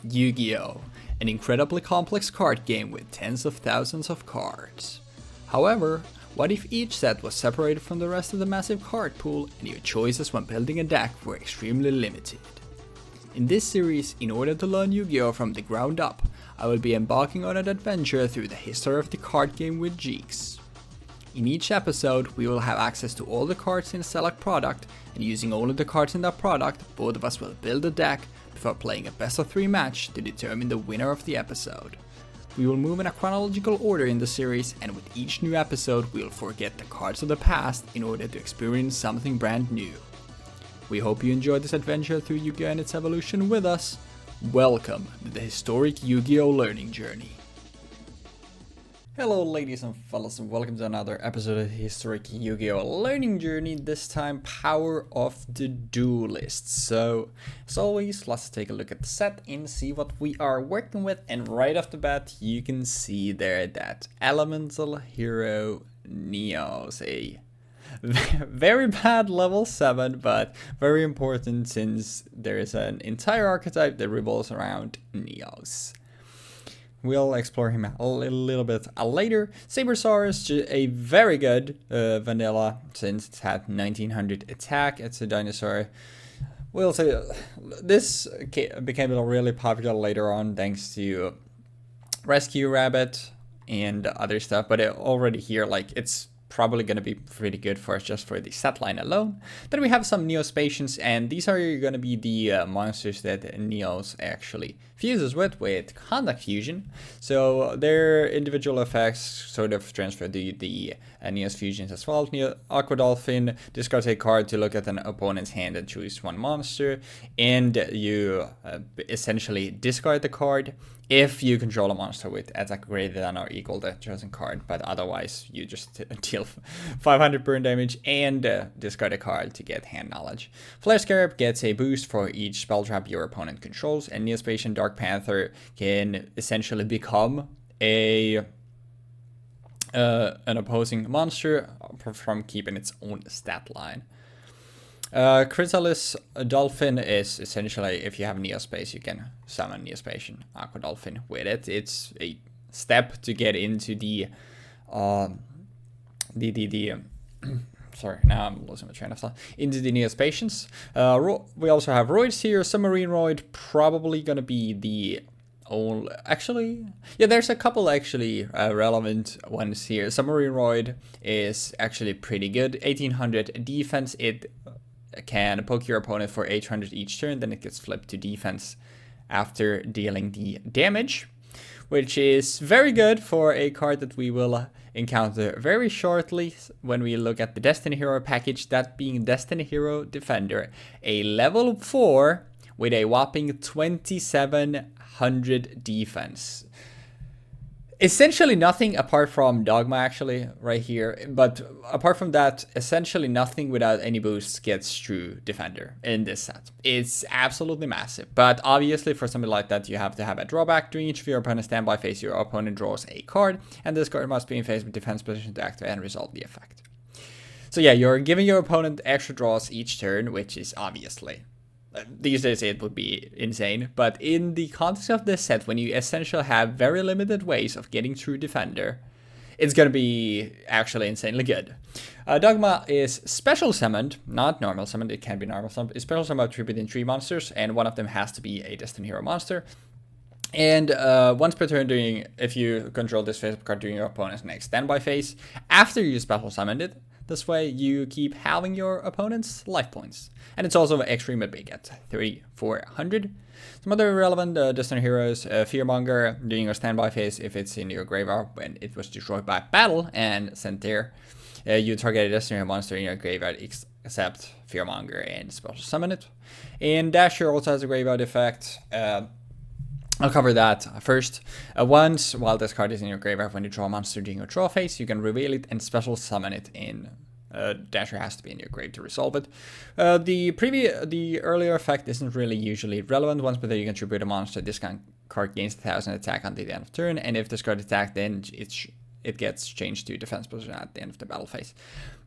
Yu-Gi-Oh! An incredibly complex card game with tens of thousands of cards. However, what if each set was separated from the rest of the massive card pool and your choices when building a deck were extremely limited? In this series, in order to learn Yu-Gi-Oh! From the ground up, I will be embarking on an adventure through the history of the card game with Jeexx. In each episode, we will have access to all the cards in a select product, and using only the cards in that product, both of us will build a deck before playing a best of 3 match to determine the winner of the episode. We will move in a chronological order in the series, and with each new episode we will forget the cards of the past in order to experience something brand new. We hope you enjoyed this adventure through Yu-Gi-Oh! And its evolution with us. Welcome to the historic Yu-Gi-Oh! Learning journey. Hello ladies and fellas, and welcome to another episode of the historic Yu-Gi-Oh! Learning journey, this time Power of the Duelist. So, as always, let's take a look at the set and see what we are working with, and right off the bat you can see there that Elemental Hero Neos, a very bad level 7, but very important since there is an entire archetype that revolves around Neos. We'll explore him a little bit later. Sabersaur is a very good vanilla since it's had 1900 attack. It's a dinosaur. We'll say this became really popular later on thanks to Rescue Rabbit and other stuff, but already here, like, it's probably going to be pretty good for us just for the set line alone. Then we have some Neospatians, and these are going to be the monsters that Neos actually fuses with Contact Fusion. So their individual effects sort of transfer the Neos fusions as well. Aqua Dolphin, discard a card to look at an opponent's hand and choose one monster, and you essentially discard the card if you control a monster with attack greater than or equal to the chosen card, but otherwise you just deal 500 burn damage and discard a card to get hand knowledge. Flare Scarab gets a boost for each spell trap your opponent controls, and Neospatian Dark Panther can essentially become an opposing monster from keeping its own stat line. Chrysalis Dolphin is essentially, if you have Neospace, you can summon Neospatian Aqua Dolphin with it. It's a step to get into the sorry, now I'm losing my train of thought. Into the Neospatians. We also have Roids here. Submarine Roid, probably gonna be the only, actually, yeah, there's a couple actually relevant ones here. Submarine Roid is actually pretty good. 1800 defense. It can poke your opponent for 800 each turn, then it gets flipped to defense after dealing the damage, which is very good for a card that we will encounter very shortly when we look at the Destiny Hero package, that being Destiny Hero Defender, a level 4 with a whopping 2700 defense. Essentially nothing apart from Dogma, actually, right here. But apart from that, essentially nothing without any boosts gets through Defender in this set. It's absolutely massive. But obviously, for something like that, you have to have a drawback. During each of your opponent's standby phase, your opponent draws a card, and this card must be in phase with defense position to activate and resolve the effect. So yeah, you're giving your opponent extra draws each turn, which is obviously, these days it would be insane, but in the context of this set, when you essentially have very limited ways of getting through Defender, it's going to be actually insanely good. Dogma is special summoned, not normal summoned. It can be normal summoned. It's special summoned attributing 3 monsters, and one of them has to be a Destiny Hero monster. And once per turn, if you control this face-up card during your opponent's next standby phase, after you special summoned it, this way you keep halving your opponent's life points. And it's also extremely big at 3400. Some other relevant Destiny Heroes, Fearmonger during your standby phase, if it's in your graveyard when it was destroyed by battle and sent there, you target a Destiny Hero monster in your graveyard except Fearmonger and special summon it. And Dasher also has a graveyard effect. I'll cover that first. Once, while this card is in your graveyard, when you draw a monster during your draw phase, you can reveal it and special summon it in. Dasher has to be in your grave to resolve it. The earlier effect isn't really usually relevant. Once per turn, you can tribute a monster. This card gains 1000 attack until the end of turn, and if this card attacked, then it gets changed to defense position at the end of the battle phase.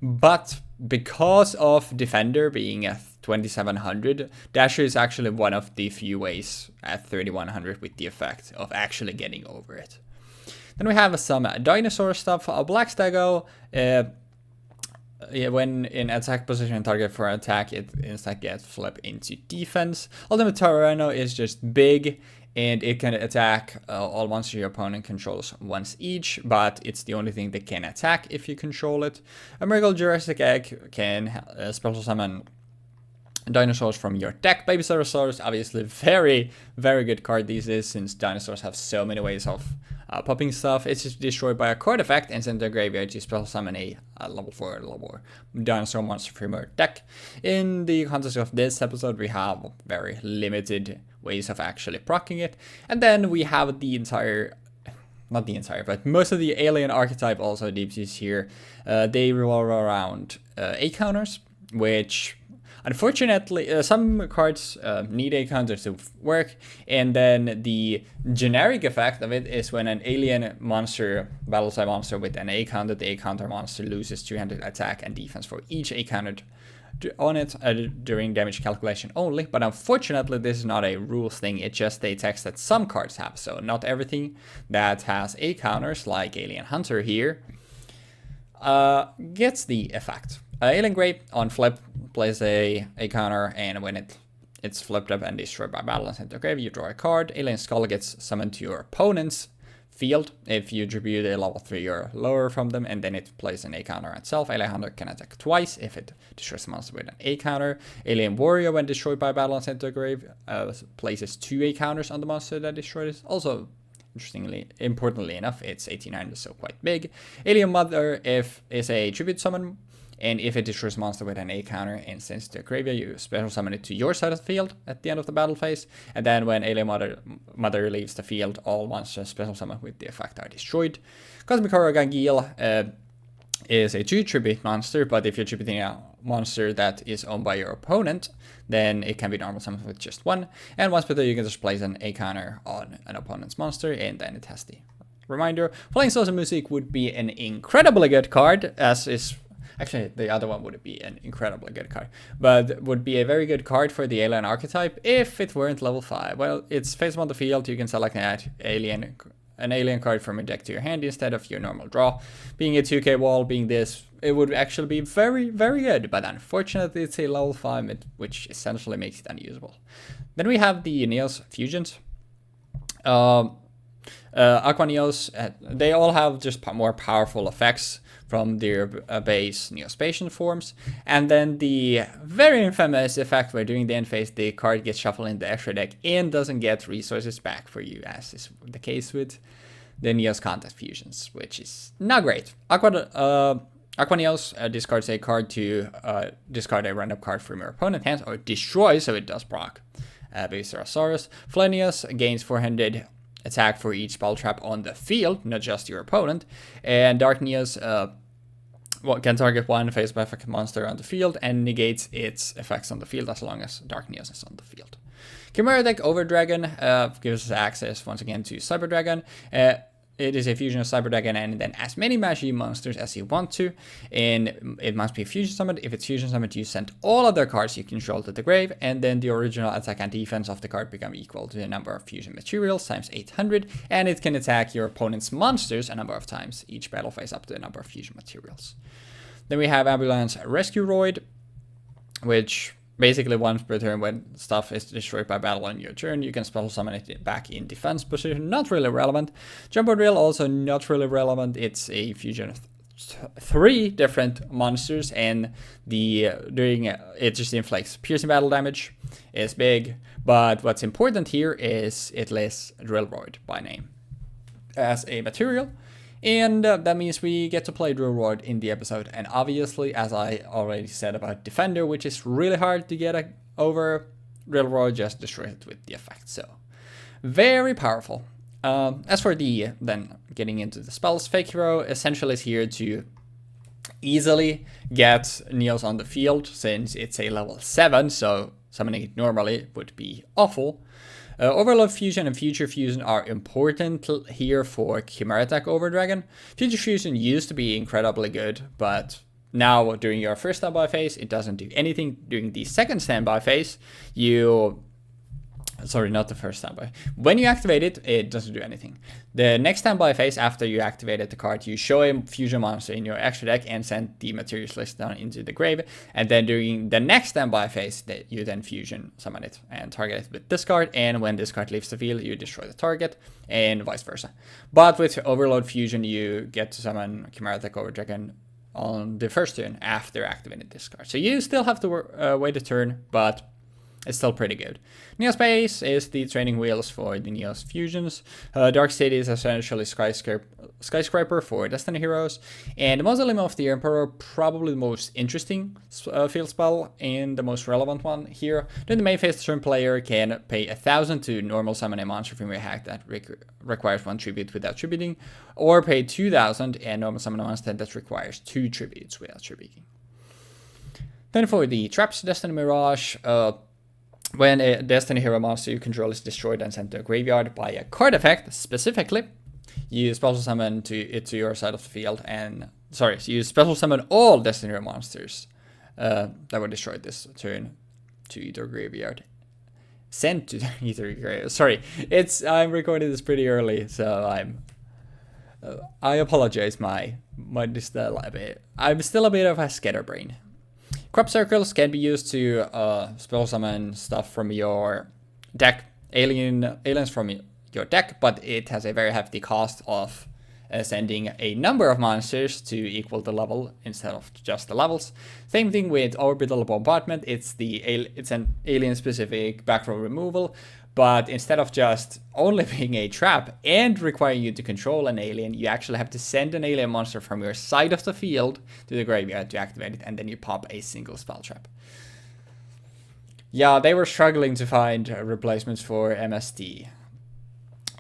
But because of Defender being at 2700, Dasher is actually one of the few ways at 3100 with the effect of actually getting over it. Then we have some dinosaur stuff. Black Stego, when in attack position target for attack, it instead gets flipped into defense. Ultimate Tyranno is just big, and it can attack all monsters your opponent controls once each, but it's the only thing that can attack if you control it. A Miracle Jurassic Egg can special summon dinosaurs from your deck. Baby Ceratosaurus, obviously very, very good card these days, since dinosaurs have so many ways of popping stuff. It's just destroyed by a card effect and sent to the graveyard to special summon a level 4 level dinosaur monster from your deck. In the context of this episode, we have very limited ways of actually proccing it. And then we have the entire, not the entire, but most of the alien archetype also deep seas here. They revolve around A counters, which unfortunately, some cards need A counters to work, and then the generic effect of it is when an alien monster battles a monster with an A counter, the A counter monster loses 300 attack and defense for each A counter on it during damage calculation only. But unfortunately, this is not a rules thing, it's just a text that some cards have, so not everything that has A counters, like Alien Hunter here, gets the effect. Alien Grape on flip plays a counter, and when it's flipped up and destroyed by battle and sent to grave, you draw a card. Alien Skull gets summoned to your opponent's field if you tribute a level 3 or lower from them, and then it plays an A counter itself. Alien Hunter can attack twice if it destroys a monster with an A counter. Alien Warrior, when destroyed by battle and sent to a grave, places 2 A counters on the monster that destroyed it. Also, importantly enough, it's 1800, so quite big. Alien Mother is a tribute summon, and if it destroys a monster with an A counter and sends it to a graveyard, you special summon it to your side of the field at the end of the battle phase. And then when Alien Mother leaves the field, all monsters special summoned with the effect are destroyed. Cosmic Horror Gangil is a 2 tribute monster, but if you're tributing a monster that is owned by your opponent, then it can be normal summoned with just 1. And once per turn, you can just place an A counter on an opponent's monster, and then it has the reminder. Flying Souls and Music would be an incredibly good card, as is... Actually, the other one would be an incredibly good card, but would be a very good card for the alien archetype if it weren't level 5. Well, it's face on the field, you can select an alien card from your deck to your hand instead of your normal draw. Being a 2k wall, being this, it would actually be very, very good, but unfortunately it's a level 5, which essentially makes it unusable. Then we have the Neos Fusions. Aqua Neos, they all have just more powerful effects from their base Neospatian forms. And then the very infamous effect where during the end phase the card gets shuffled in the extra deck and doesn't get resources back for you, as is the case with the Neos Contest Fusions, which is not great. Aqua Neos discards a card to discard a random card from your opponent's hand, or destroy, so it does proc Baby Ceratosaurus. Flenius gains 400 attack for each spell trap on the field, not just your opponent. And Dark Neos can target one face by effect monster on the field and negates its effects on the field as long as Dark Neos is on the field. Chimera Deck Over Dragon gives us access once again to Cyber Dragon. It is a fusion of Cyber Dragon and then as many Magi monsters as you want to, and it must be fusion summoned. If it's fusion summoned, you send all other cards you control to the grave, and then the original attack and defense of the card become equal to the number of fusion materials times 800, and it can attack your opponent's monsters a number of times each battle phase up to the number of fusion materials. Then we have Ambulance Rescue Roid, which basically once per turn when stuff is destroyed by battle on your turn, you can special summon it back in defense position. Not really relevant. Jumbo Drill also not really relevant. It's a fusion of 3 different monsters, and it just inflicts piercing battle damage. It's big, but what's important here is it lists Drillroid by name as a material. And that means we get to play Drillroid in the episode. And obviously, as I already said about Defender, which is really hard to get over, Drillroid just destroys it with the effect. So, very powerful. As for then getting into the spells, Fake Hero essentially is here to easily get Neos on the field, since it's a level 7, so summoning it normally would be awful. Overload Fusion and Future Fusion are important here for Chimera Attack over Dragon. Future Fusion used to be incredibly good, but now during your first standby phase, it doesn't do anything. During the second standby phase, sorry, not the first standby. When you activate it, it doesn't do anything. The next standby phase, after you activated the card, you show a fusion monster in your extra deck and send the materials list down into the grave. And then during the next standby phase, you then fusion summon it and target it with this card. And when this card leaves the field, you destroy the target, and vice versa. But with Overload Fusion, you get to summon Chimera Attack over Dragon on the first turn after activating this card. So you still have to wait a turn, but it's still pretty good. Neospace is the training wheels for the Neos fusions. Dark City is essentially skyscraper for Destiny heroes. And the Mausoleum of the Emperor, probably the most interesting field spell and the most relevant one here. During the main phase, the turn player can pay 1,000 to normal summon a monster from your hack that requires 1 tribute without tributing, or pay 2,000 and normal summon a monster that requires 2 tributes without tributing. Then for the traps, Destiny Mirage, when a Destiny hero monster you control is destroyed and sent to a graveyard by a card effect, specifically, you special summon it to your side of the field, and so you special summon all Destiny hero monsters that were destroyed this turn to either graveyard. Sent to either graveyard. Sorry, I'm recording this pretty early, so I apologize. My I'm still a bit of a scatterbrain. Crop circles can be used to spell summon stuff from your deck, aliens from your deck, but it has a very hefty cost of sending a number of monsters to equal the level instead of just the levels. Same thing with Orbital Bombardment. It's an alien-specific back row removal, but instead of just only being a trap and requiring you to control an alien, you actually have to send an alien monster from your side of the field to the graveyard to activate it, and then you pop a single spell trap. Yeah, they were struggling to find replacements for MST.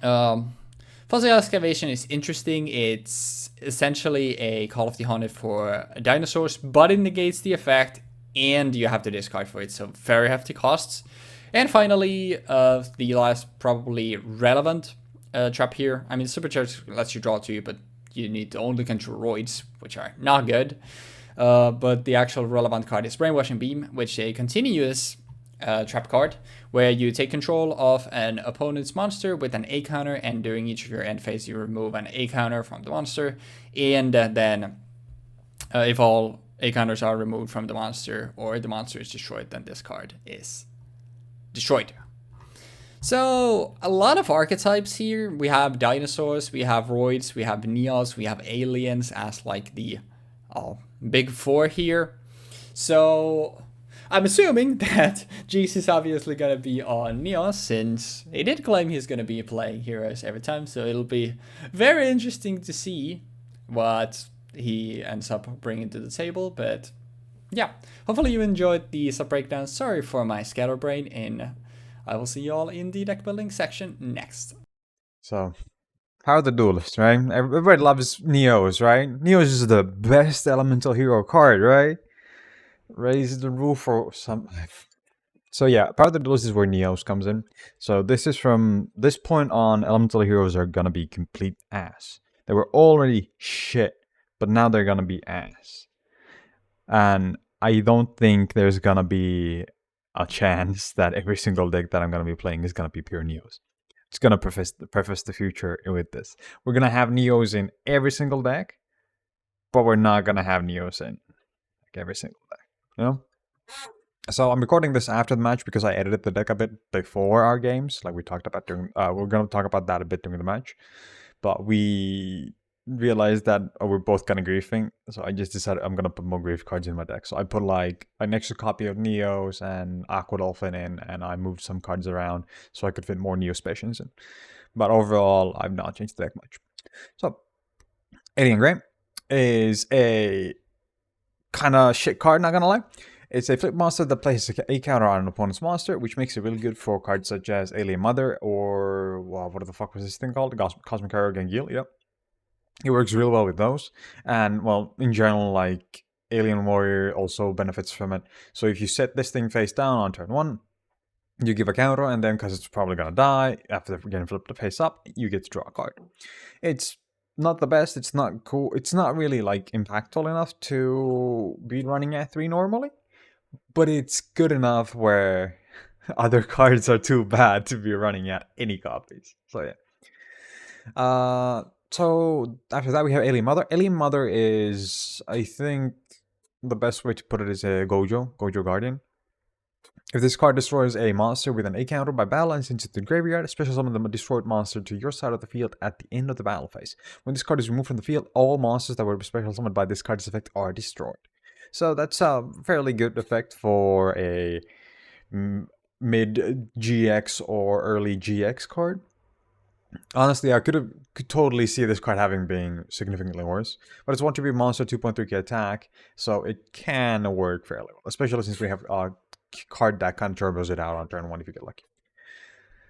Fossil Excavation is interesting. It's essentially a Call of the Haunted for dinosaurs, but it negates the effect, and you have to discard for it, so very hefty costs. And finally, the last probably relevant trap here. I mean, Supercharge lets you draw 2, but you need to only control roids, which are not good. But the actual relevant card is Brainwashing Beam, which is a continuous trap card, where you take control of an opponent's monster with an A counter, and during each of your end phase, you remove an A counter from the monster. And then if all A counters are removed from the monster or the monster is destroyed, then this card is destroyed. So a lot of archetypes here. We have dinosaurs, we have roids, we have neos, we have aliens as like the big 4 here. So I'm assuming that Jeexx is obviously going to be on neos, since he did claim he's going to be playing heroes every time. So it'll be very interesting to see what he ends up bringing to the table. But yeah, hopefully you enjoyed the sub breakdown. Sorry for my scatterbrain, and I will see you all in the deck building section next. So, how are the duelists, right? Everybody loves Neos, right? Neos is the best elemental hero card, right? Raise the roof for some. So yeah, Power of the Duelist is where Neos comes in. So this is from this point on, elemental heroes are gonna be complete ass. They were already shit, but now they're gonna be ass. And I don't think there's gonna be a chance that every single deck that I'm gonna be playing is gonna be pure Neos. It's gonna preface the future with this. We're gonna have Neos in every single deck, but we're not gonna have Neos in like every single deck. You know? So I'm recording this after the match because I edited the deck a bit before our games, like we talked about during. We're gonna talk about that a bit during the match, but we realized that we're both kind of griefing, so I just decided I'm gonna put more grief cards in my deck. So I put like an extra copy of Neos and Aqua Dolphin in, and I moved some cards around so I could fit more Neospacians in. But overall, I've not changed the deck much. So Alien Grey is a kind of shit card, not gonna lie. It's a flip monster that places a counter on an opponent's monster, which makes it really good for cards such as Alien Mother or, well, what the fuck was this thing called? Cosmic Arrow Gangil, yep. It works real well with those. And, well, in general, like, Alien Warrior also benefits from it. So if you set this thing face down on turn 1, You give a counter, and then because it's probably gonna die after getting flipped face up, you get to draw a card. It's not the best. It's not cool. It's not really like impactful enough to be running at 3 normally, but it's good enough where other cards are too bad to be running at any copies. So yeah. So after that we have Alien Mother. Alien Mother is, I think, the best way to put it is a Gojo Guardian. If this card destroys a monster with an A counter by battle and sends it to the graveyard, special summon the destroyed monster to your side of the field at the end of the battle phase. When this card is removed from the field, all monsters that were special summoned by this card's effect are destroyed. So that's a fairly good effect for a mid GX or early GX card. Honestly, I could totally see this card having been significantly worse, but it's 1-2 monster, 2.3k attack, so it can work fairly well, especially since we have a card that kind of turbos it out on turn 1 if you get lucky.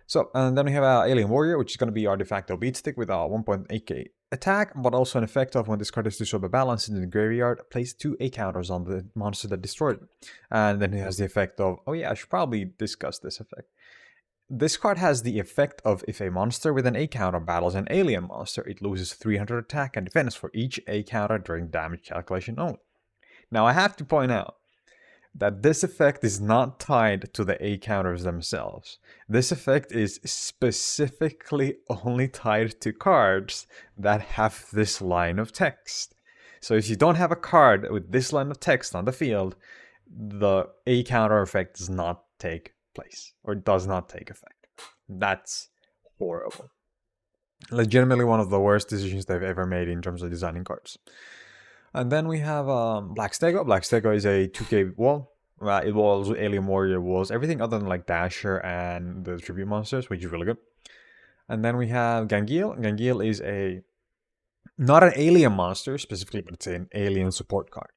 So, and then we have Alien Warrior, which is going to be our de facto beat stick with a 1.8k attack, but also an effect of when this card is destroyed by balance in the graveyard, place 2 A counters on the monster that destroyed it. And then it has the effect of, oh yeah, I should probably discuss this effect. This card has the effect of if a monster with an A counter battles an alien monster, it loses 300 attack and defense for each A counter during damage calculation only. Now I have to point out that this effect is not tied to the A counters themselves. This effect is specifically only tied to cards that have this line of text. So if you don't have a card with this line of text on the field, the A counter effect does not take place, or does not take effect. That's horrible. Legitimately one of the worst decisions they've ever made in terms of designing cards. And then we have Black Stego. Black Stego is a 2k wall. It walls Alien Warrior walls, everything other than like Dasher and the tribute monsters, which is really good. And then we have Gangiel. Gangiel is a not an alien monster specifically, but it's an alien support card.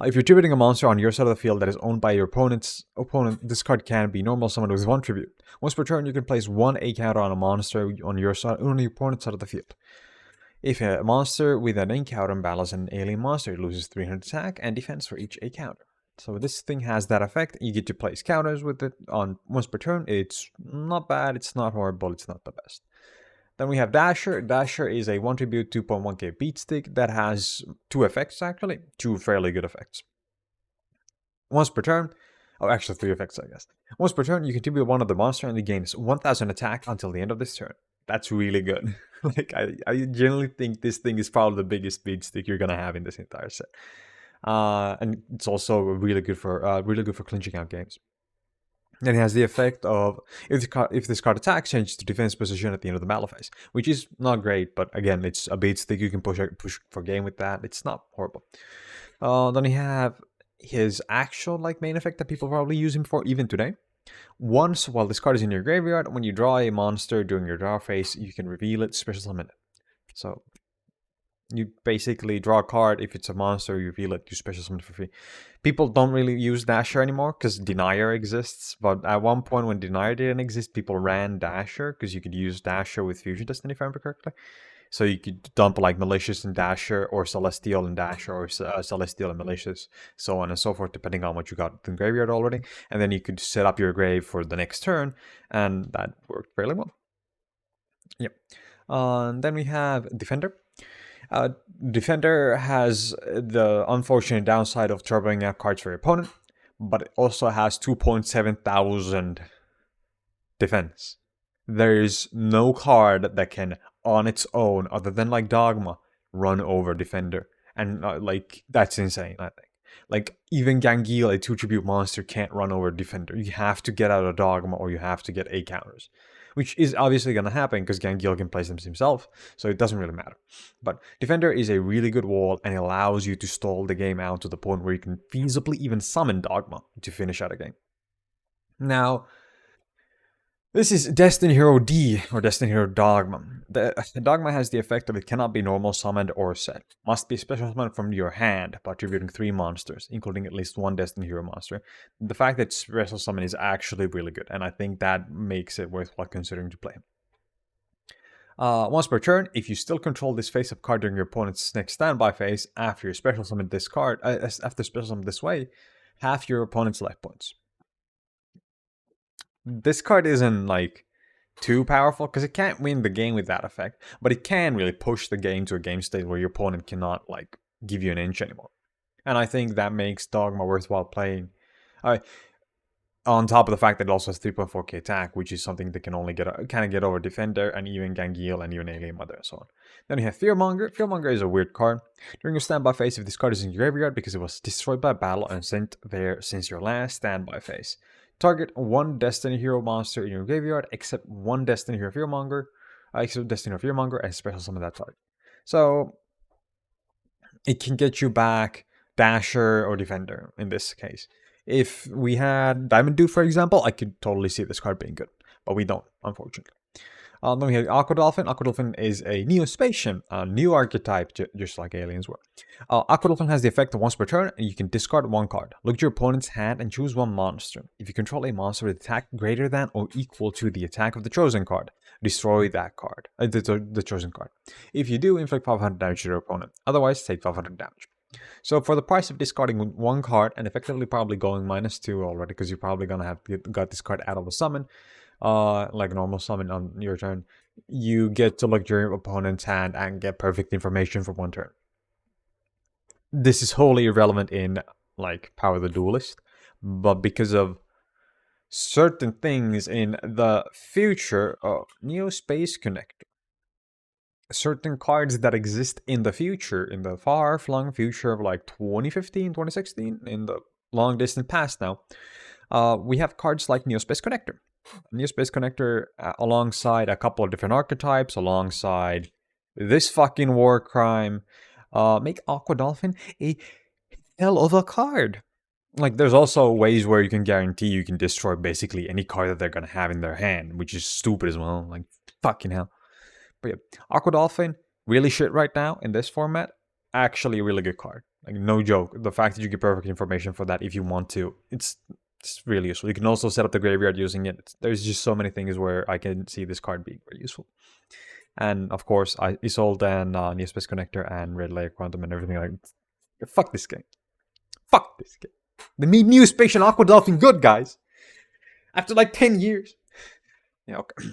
If you're tributing a monster on your side of the field that is owned by your opponent, this card can be normal summoned with 1 tribute. Once per turn, you can place 1 A counter on a monster on your side, on your opponent's side of the field. If a monster with an A counter battles an alien monster, it loses 300 attack and defense for each A counter. So this thing has that effect. You get to place counters with it on once per turn. It's not bad, it's not horrible, it's not the best. Then we have Dasher. Dasher is a 1 tribute 2.1k beat stick that has 2 effects actually, 2 fairly good effects. Once per turn, oh actually 3 effects I guess. Once per turn, you can tribute one of the monster and it gains 1000 attack until the end of this turn. That's really good. Like I generally think this thing is probably the biggest beat stick you're gonna have in this entire set. And it's also really good for clinching out games. Then it has the effect of if this card attacks, changes to defense position at the end of the battle phase, which is not great, but again, it's a beat stick. You can push for game with that. It's not horrible. Then you have his actual like main effect that people probably use him for even today. Once while this card is in your graveyard, when you draw a monster during your draw phase, you can reveal it, special summon it. So you basically draw a card. If it's a monster, you reveal it, you special summon it for free. People don't really use Dasher anymore because Denier exists. But at one point when Denier didn't exist, people ran Dasher because you could use Dasher with Fusion Destiny, if I remember correctly. So you could dump like Malicious and Dasher, or Celestial and Dasher, or Celestial and Malicious, so on and so forth, depending on what you got in the graveyard already. And then you could set up your grave for the next turn, and that worked fairly well. Yep. Then we have Defender. Defender has the unfortunate downside of turboing out cards for your opponent, but it also has 2,700 defense. There is no card that can, on its own, other than like Dogma, run over Defender. And like, that's insane, I think. Like, even Gangiel, a 2 tribute monster, can't run over Defender. You have to get out of Dogma or you have to get A counters. Which is obviously going to happen because Gangiel can place them himself, so it doesn't really matter. But Defender is a really good wall and it allows you to stall the game out to the point where you can feasibly even summon Dogma to finish out a game. Now, this is Destiny Hero D, or Destiny Hero Dogma. The Dogma has the effect of it cannot be normal summoned or set. Must be special summoned from your hand by tributing 3 monsters, including at least 1 Destiny Hero monster. The fact that special summon is actually really good, and I think that makes it worthwhile considering to play. Once per turn, if you still control this face-up card during your opponent's next standby phase, after you special summon this card, after special summon this way, half your opponent's life points. This card isn't like too powerful because it can't win the game with that effect, but it can really push the game to a game state where your opponent cannot like give you an inch anymore. And I think that makes Dogma worthwhile playing. I on top of the fact that it also has 3.4k attack, which is something that can only get over Defender and even Gangiel and even Alien Mother and so on. Then you have Fearmonger. Fearmonger is a weird card. During your standby phase, if this card is in your graveyard because it was destroyed by battle and sent there since your last standby phase, target one Destiny Hero monster in your graveyard except one Destiny Hero Fearmonger, and special summon that target. So it can get you back Dasher or Defender in this case. If we had Diamond Dude, for example, I could totally see this card being good, but we don't, unfortunately. Then we have Aqua Dolphin. Aqua Dolphin is a Neospatian, a new archetype, just like aliens were. Aqua Dolphin has the effect that once per turn, you can discard one card. Look at your opponent's hand and choose one monster. If you control a monster with attack greater than or equal to the attack of the chosen card, destroy that card, the chosen card. If you do, inflict 500 damage to your opponent. Otherwise, take 500 damage. So for the price of discarding one card and effectively probably going -2 already, because you're probably gonna have got this card out of a summon, like a normal summon on your turn, you get to look at your opponent's hand and get perfect information for one turn. This is wholly irrelevant in like Power the Duelist, but because of certain things in the future of Neo Space Connector, certain cards that exist in the future, in the far-flung future of like 2015, 2016, in the long distant past now, we have cards like Neospace Connector. Neospace Connector, alongside a couple of different archetypes, alongside this fucking war crime, make Aqua Dolphin a hell of a card. Like, there's also ways where you can guarantee you can destroy basically any card that they're gonna have in their hand, which is stupid as well. Like, fucking hell. But yeah, Aqua Dolphin, really shit right now in this format. Actually, a really good card. Like, no joke. The fact that you get perfect information for that if you want to, it's really useful. You can also set up the graveyard using it. There's just so many things where I can see this card being very useful. And of course, Isolde and Neospace Connector and Red Layer Quantum and everything like that. Fuck this game. Fuck this game. They made Neospace and Aqua Dolphin good, guys. After like 10 years. Yeah, okay.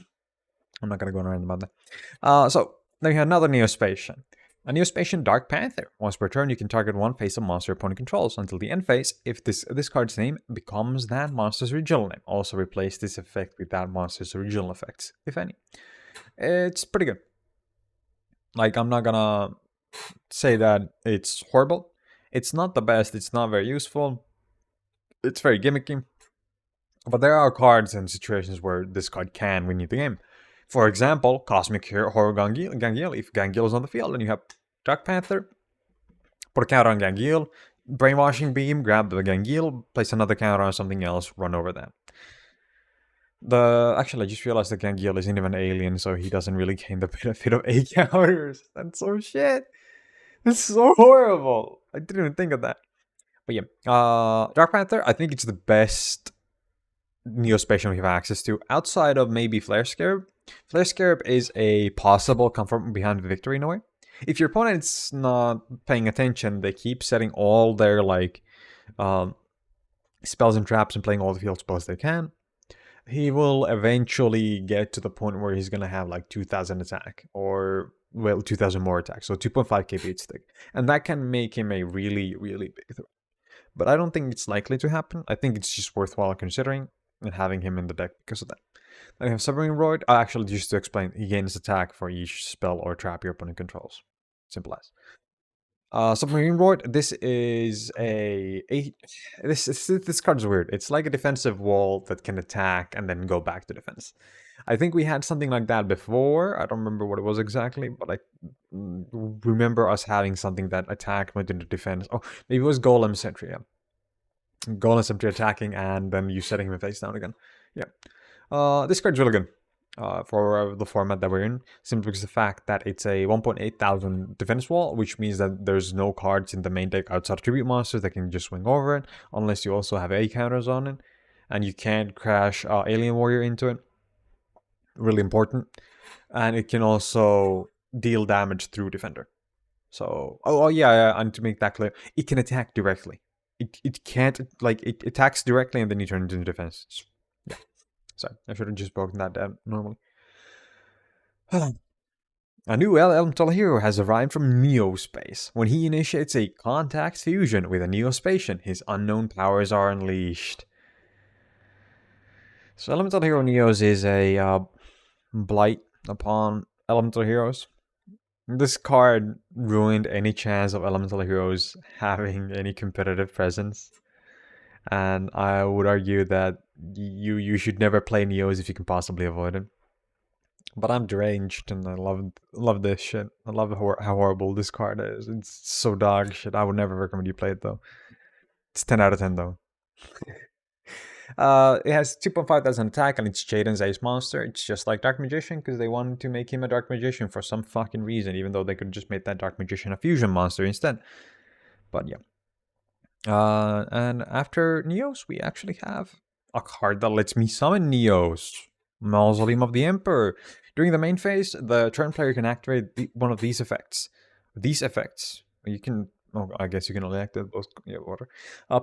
I'm not gonna go around about that. So then you have another Neospatian. A Neospatian Dark Panther. Once per turn, you can target one face-up monster opponent controls until the end phase. If this card's name becomes that monster's original name, also replace this effect with that monster's original effects, if any. It's pretty good. Like, I'm not gonna say that it's horrible. It's not the best. It's not very useful. It's very gimmicky. But there are cards and situations where this card can win you the game. For example, Cosmic Horror Gangiel. If Gangiel is on the field and you have Dark Panther, put a counter on Gangiel, Brainwashing Beam, grab the Gangiel, place another counter on something else, run over that. Actually, I just realized that Gangiel isn't even an alien, so he doesn't really gain the benefit of 8 counters. That's so shit. That's so horrible. I didn't even think of that. But yeah, Dark Panther, I think it's the best Neospatial we have access to, outside of maybe Flare Scarab. Flare Scarab is a possible comfort behind victory in a way. If your opponent's not paying attention, they keep setting all their like spells and traps and playing all the field spells they can, he will eventually get to the point where he's gonna have like 2000 attack, or well, 2000 more attack, so 2.5k beat stick, and that can make him a really, really big threat. But I don't think it's likely to happen. I think it's just worthwhile considering and having him in the deck because of that. Then we have Submarine Roid. Actually, just to explain, he gains attack for each spell or trap your opponent controls. Simple as. Submarine Roid. This is this card is weird. It's like a defensive wall that can attack and then go back to defense. I think we had something like that before. I don't remember what it was exactly, but I remember us having something that attacked, went into defense. Oh, maybe it was Golem Sentry. Yeah. Golem Sentry attacking and then you setting him face down again. Yeah. This card's really good for the format that we're in, simply because of the fact that it's a 1.8 thousand defense wall, which means that there's no cards in the main deck outside of tribute monsters that can just swing over it, unless you also have A counters on it, and you can't crash Alien Warrior into it. Really important. And it can also deal damage through Defender. So, oh yeah, and to make that clear, it can attack directly. It can't, like, it attacks directly and then you turn it into defense. Yeah. Sorry, I should have just broken that down normally. A new elemental hero has arrived from Neospace. When he initiates a contact fusion with a Neospatian, his unknown powers are unleashed. So elemental hero Neos is a blight upon elemental heroes. This card ruined any chance of elemental heroes having any competitive presence. And I would argue that you should never play Neos if you can possibly avoid it. But I'm deranged and I love this shit. I love how horrible this card is. It's so dog shit. I would never recommend you play it though. It's 10 out of 10 though. It has 2,500 attack and it's Jaden's ace monster. It's just like Dark Magician because they wanted to make him a Dark Magician for some fucking reason, even though they could just make that Dark Magician a fusion monster instead. But yeah. And after Neos, we actually have a card that lets me summon Neos. Mausoleum of the Emperor. During the main phase, the turn player can activate one of these effects. These effects, you can. Oh, I guess you can only activate those. Yeah, water.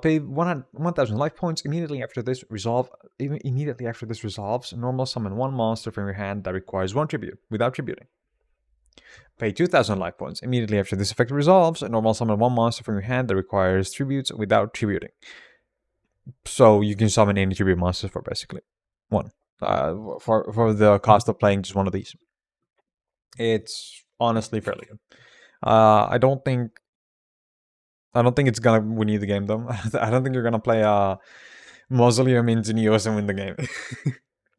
Pay 1,000 life points immediately after this resolve. Immediately after this resolves, normal summon one monster from your hand that requires one tribute without tributing. Pay 2,000 life points immediately after this effect resolves. Normal summon one monster from your hand that requires tributes without tributing. So you can summon any tribute monsters for basically one. For the cost of playing just one of these. It's honestly fairly good. I don't think it's gonna win you the game though. I don't think you're gonna play Mausoleum into Neos and win the game.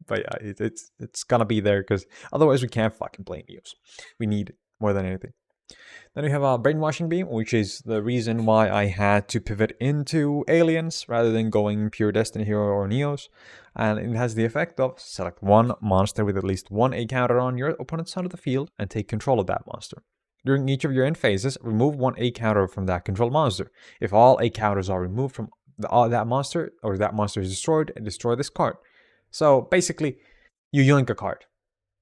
But yeah, it's gonna be there because otherwise we can't fucking play Neos. We need it more than anything. Then we have a Brainwashing Beam, which is the reason why I had to pivot into Aliens rather than going pure Destiny Hero or Neos. And it has the effect of select one monster with at least one A counter on your opponent's side of the field and take control of that monster. During each of your end phases, remove one A counter from that controlled monster. If all A counters are removed from that monster, or that monster is destroyed, destroy this card. So basically, you yoink a card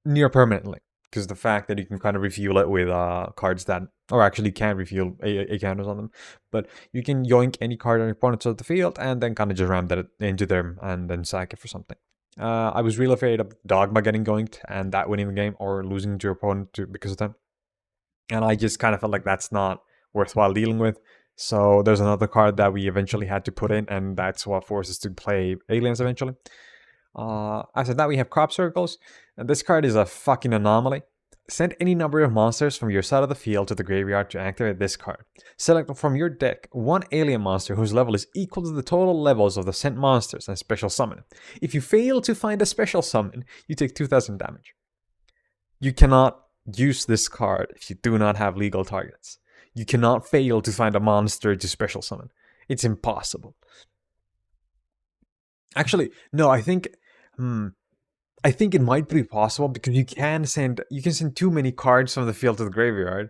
near permanently. Because the fact that you can kind of refuel it with cards that, or actually can't refuel A counters on them, but you can yoink any card on your opponent's side of the field and then kind of just ram that into them and then sack it for something. I was really afraid of Dogma getting yoinked and that winning the game or losing to your opponent because of that. And I just kind of felt like that's not worthwhile dealing with. So there's another card that we eventually had to put in, and that's what forced us to play Aliens eventually. After that, we have Crop Circles, and this card is a fucking anomaly. Send any number of monsters from your side of the field to the graveyard to activate this card. Select from your deck one alien monster whose level is equal to the total levels of the sent monsters and special summon. If you fail to find a special summon, you take 2,000 damage. You cannot use this card if you do not have legal targets. You cannot fail to find a monster to special summon. It's impossible. Actually, no, I think it might be possible because you can send too many cards from the field to the graveyard,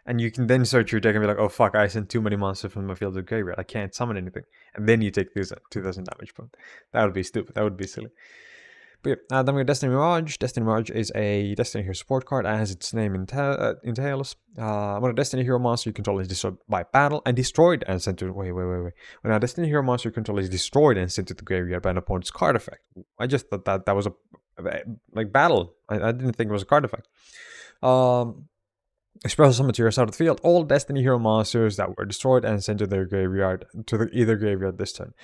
and you can then search your deck and be like, oh fuck, I sent too many monsters from my field to the graveyard. I can't summon anything, and then you take 2,000 damage. But that would be stupid. That would be silly. But yeah, then we have Destiny Mirage. Destiny Mirage is a Destiny Hero support card, as its name entails. When a Destiny Hero monster you control is destroyed by battle and destroyed and sent to... Wait. When a Destiny Hero monster you control is destroyed and sent to the graveyard by an opponent's card effect. I just thought that was a... like, battle. I didn't think it was a card effect. Special summon to your side of the field all Destiny Hero monsters that were destroyed and sent to their graveyard, either graveyard this turn.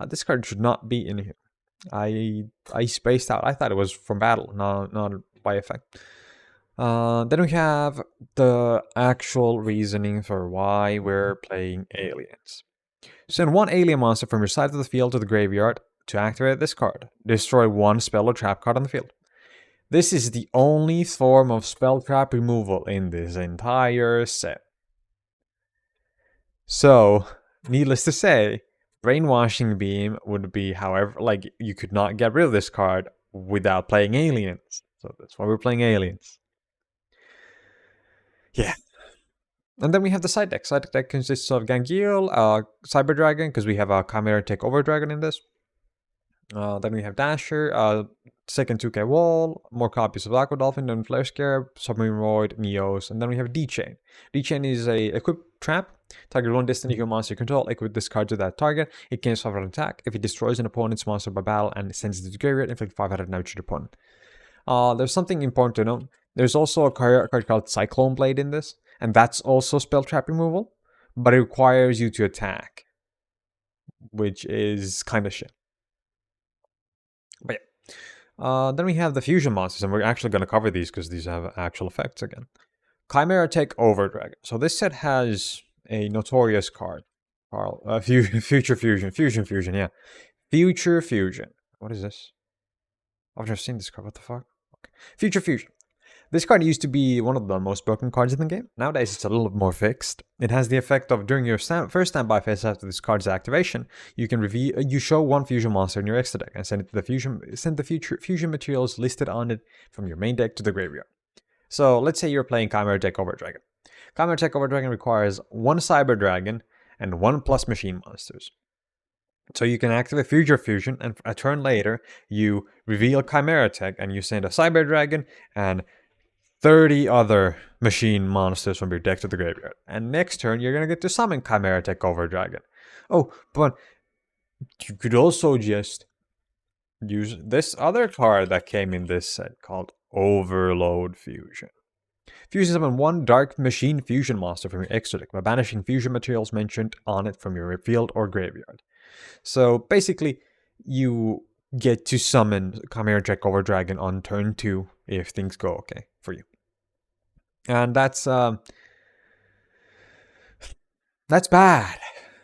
This card should not be in here. I spaced out. I thought it was from battle, not by effect. Then we have the actual reasoning for why we're playing aliens. Send one alien monster from your side of the field to the graveyard to activate this card. Destroy one spell or trap card on the field. This is the only form of spell trap removal in this entire set. So, needless to say, Brainwashing Beam would be, however, like, you could not get rid of this card without playing aliens. So that's why we're playing aliens. Yeah. And then we have the side deck. Side deck consists of Gangiel, Cyber Dragon, because we have a Chimera Takeover Dragon in this. Then we have Dasher, second 2K Wall, more copies of Aqua Dolphin, then Flare Scarab, Submarine Roid, Neos, and then we have D-Chain. D-Chain is a equipped trap. Target one Destiny Hero monster you control, equip this card to that target. It can suffer an attack if it destroys an opponent's monster by battle and sends it to the graveyard, inflict 500 damage to the opponent. There's something important to note. There's also a card called Cyclone Blade in this, and that's also spell trap removal, but it requires you to attack, which is kind of shit. But yeah. Then we have the fusion monsters, and we're actually going to cover these because these have actual effects again. Chimera Tech Overdragon. So this set has a notorious card. Future Fusion. Fusion, yeah. Future Fusion. What is this? I've never seen this card. What the fuck? Okay. Future Fusion. This card used to be one of the most broken cards in the game. Nowadays, it's a little more fixed. It has the effect of during your first standby phase after this card's activation, you show one fusion monster in your extra deck and send the fusion materials listed on it from your main deck to the graveyard. So let's say you're playing Chimera Tech Overdragon. Chimera Tech Overdragon requires one Cyber Dragon and 1+ machine monsters. So you can activate Future Fusion, and a turn later, you reveal Chimera Tech and you send a Cyber Dragon and 30 other machine monsters from your deck to the graveyard. And next turn, you're going to get to summon Chimera Tech Overdragon. Oh, but you could also just use this other card that came in this set called Overload Fusion. Fusion summon one Dark Machine Fusion monster from your extra deck by banishing fusion materials mentioned on it from your field or graveyard. So basically, you get to summon Chimera Tech Overdragon on turn 2 if things go okay for you. And that's bad.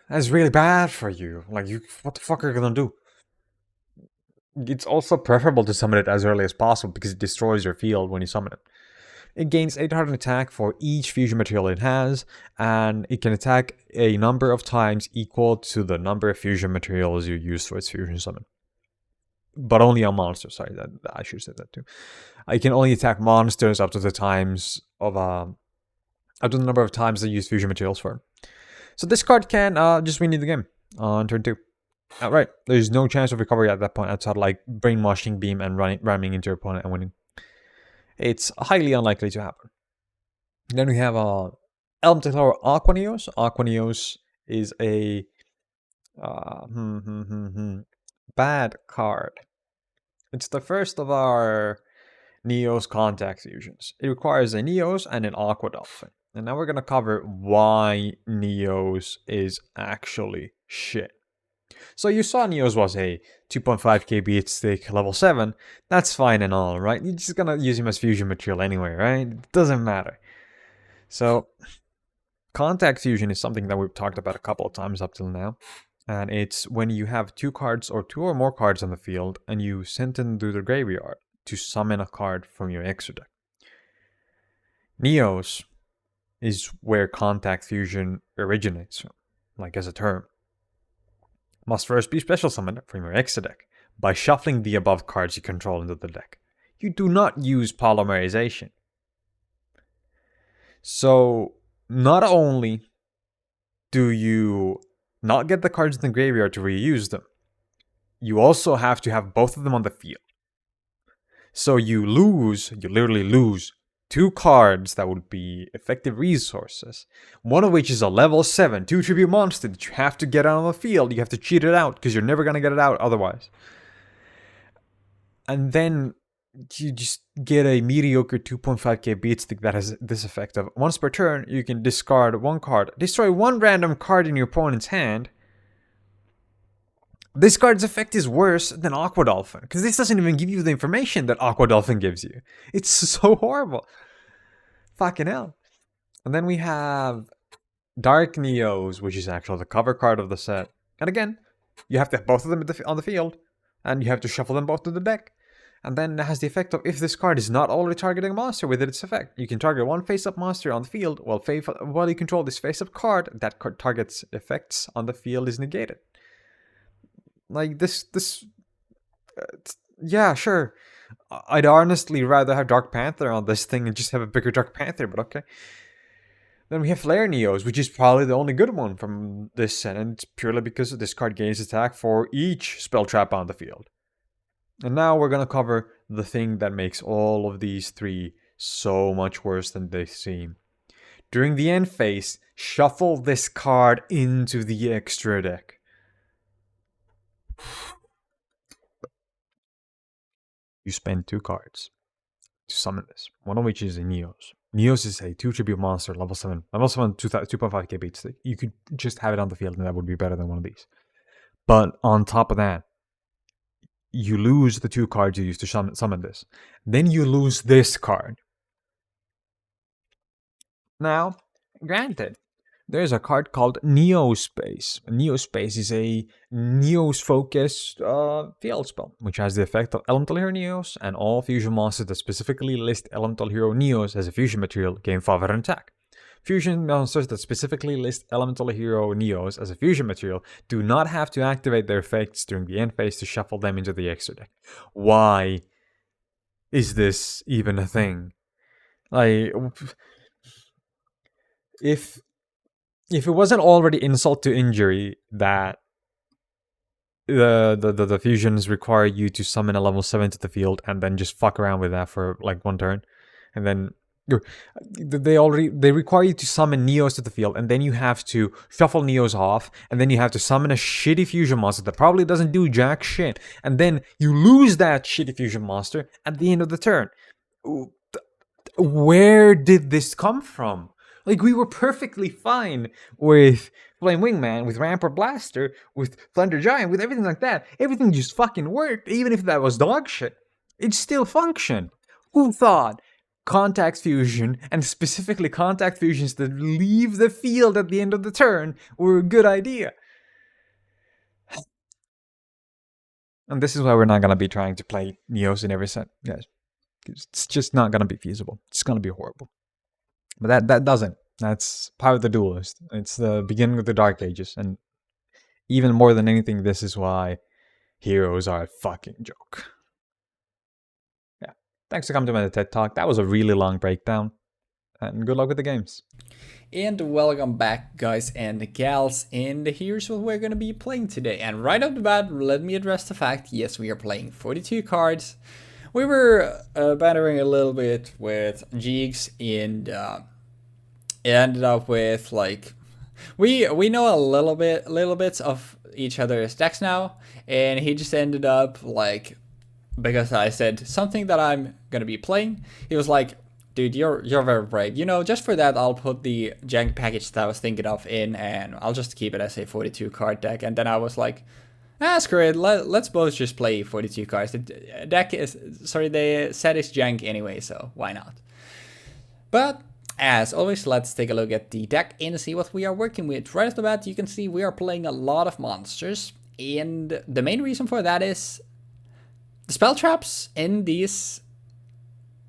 That's really bad for you. Like, what the fuck are you gonna do? It's also preferable to summon it as early as possible because it destroys your field when you summon it. It gains 800 attack for each fusion material it has, and it can attack a number of times equal to the number of fusion materials you use for its fusion summon. But only on monsters. Sorry, that I should have said that too. I can only attack monsters up to the times of up to the number of times they use fusion materials for. So this card can just win you the game on turn 2. Outright. There's no chance of recovery at that point outside like brainwashing beam and ramming into your opponent and winning. It's highly unlikely to happen. Then we have Elemental Aqua Neos. Aqua Neos is a bad card. It's the first of our Neos contact fusions. It requires a Neos and an Aqua Dolphin. And now we're going to cover why Neos is actually shit. So you saw Neos was a 2.5k beat stick level 7. That's fine and all, right? You're just going to use him as fusion material anyway, right? It doesn't matter. So contact fusion is something that we've talked about a couple of times up till now. And it's when you have 2 cards or 2 or more cards on the field and you send them to the graveyard to summon a card from your extra deck. Neos is where contact fusion originates from, like as a term. Must first be special summoned from your extra deck by shuffling the above cards you control into the deck. You do not use polymerization. So not only do you not get the cards in the graveyard to reuse them, you also have to have both of them on the field. So you literally lose 2 cards that would be effective resources, one of which is a level 7 2 tribute monster that you have to get out on the field. You have to cheat it out because you're never going to get it out otherwise. And then you just get a mediocre 2.5k beat stick that has this effect of once per turn, you can discard 1 card, destroy 1 random card in your opponent's hand. This card's effect is worse than Aqua Dolphin, because this doesn't even give you the information that Aqua Dolphin gives you. It's so horrible. Fucking hell. And then we have Dark Neos, which is actually the cover card of the set. And again, you have to have both of them on the field, and you have to shuffle them both to the deck. And then it has the effect of if this card is not already targeting a monster with its effect, you can target 1 face-up monster on the field while you control this face-up card. That card target's effects on the field is negated. Like yeah, sure. I'd honestly rather have Dark Panther on this thing and just have a bigger Dark Panther, but okay. Then we have Flare Neos, which is probably the only good one from this set, and it's purely because this card gains attack for each spell trap on the field. And now we're gonna cover the thing that makes all of these three so much worse than they seem. During the end phase, shuffle this card into the extra deck. You spend 2 cards to summon this, one of which is a Neos. Neos is a 2 tribute monster, level 7. Level 7, 2.5k beat stick. You could just have it on the field and that would be better than one of these. But on top of that, you lose the 2 cards you used to summon this. Then you lose this card. Now, granted, there's a card called Neospace. Neospace is a Neos-focused field spell, which has the effect of Elemental Hero Neos, and all fusion monsters that specifically list Elemental Hero Neos as a fusion material gain 500 attack. Fusion monsters that specifically list Elemental Hero Neos as a fusion material do not have to activate their effects during the end phase to shuffle them into the extra deck. Why is this even a thing? Like, if it wasn't already insult to injury that the fusions require you to summon a level 7 to the field and then just fuck around with that for like one turn, and then they require you to summon Neos to the field, and then you have to shuffle Neos off, and then you have to summon a shitty fusion monster that probably doesn't do jack shit, and then you lose that shitty fusion monster at the end of the turn. Where did this come from? Like, we were perfectly fine with Flame Wingman, with Rampart Blaster, with Thunder Giant, with everything like that. Everything just fucking worked, even if that was dog shit. It still functioned. Who thought Contact Fusion, and specifically Contact Fusions that leave the field at the end of the turn, were a good idea? And this is why we're not going to be trying to play Neos in every set, guys. It's just not going to be feasible. It's going to be horrible. But that doesn't. That's Power of the Duelist. It's the beginning of the Dark Ages. And even more than anything, this is why heroes are a fucking joke. Yeah. Thanks for coming to my TED Talk. That was a really long breakdown. And good luck with the games. And welcome back, guys and gals, and here's what we're gonna be playing today. And right off the bat, let me address the fact, yes, we are playing 42 cards. We were battering a little bit with Jeexx, and ended up with, like, we know a little bits of each other's decks now, and he just ended up, like, because I said something that I'm gonna be playing, he was like, dude, you're very brave. You know, just for that, I'll put the jank package that I was thinking of in, and I'll just keep it as a 42 card deck. And then I was like, screw it. Let's both just play 42 cards. The set is jank anyway, so why not? But as always, let's take a look at the deck and see what we are working with. Right off the bat, you can see we are playing a lot of monsters, and the main reason for that is the spell traps in these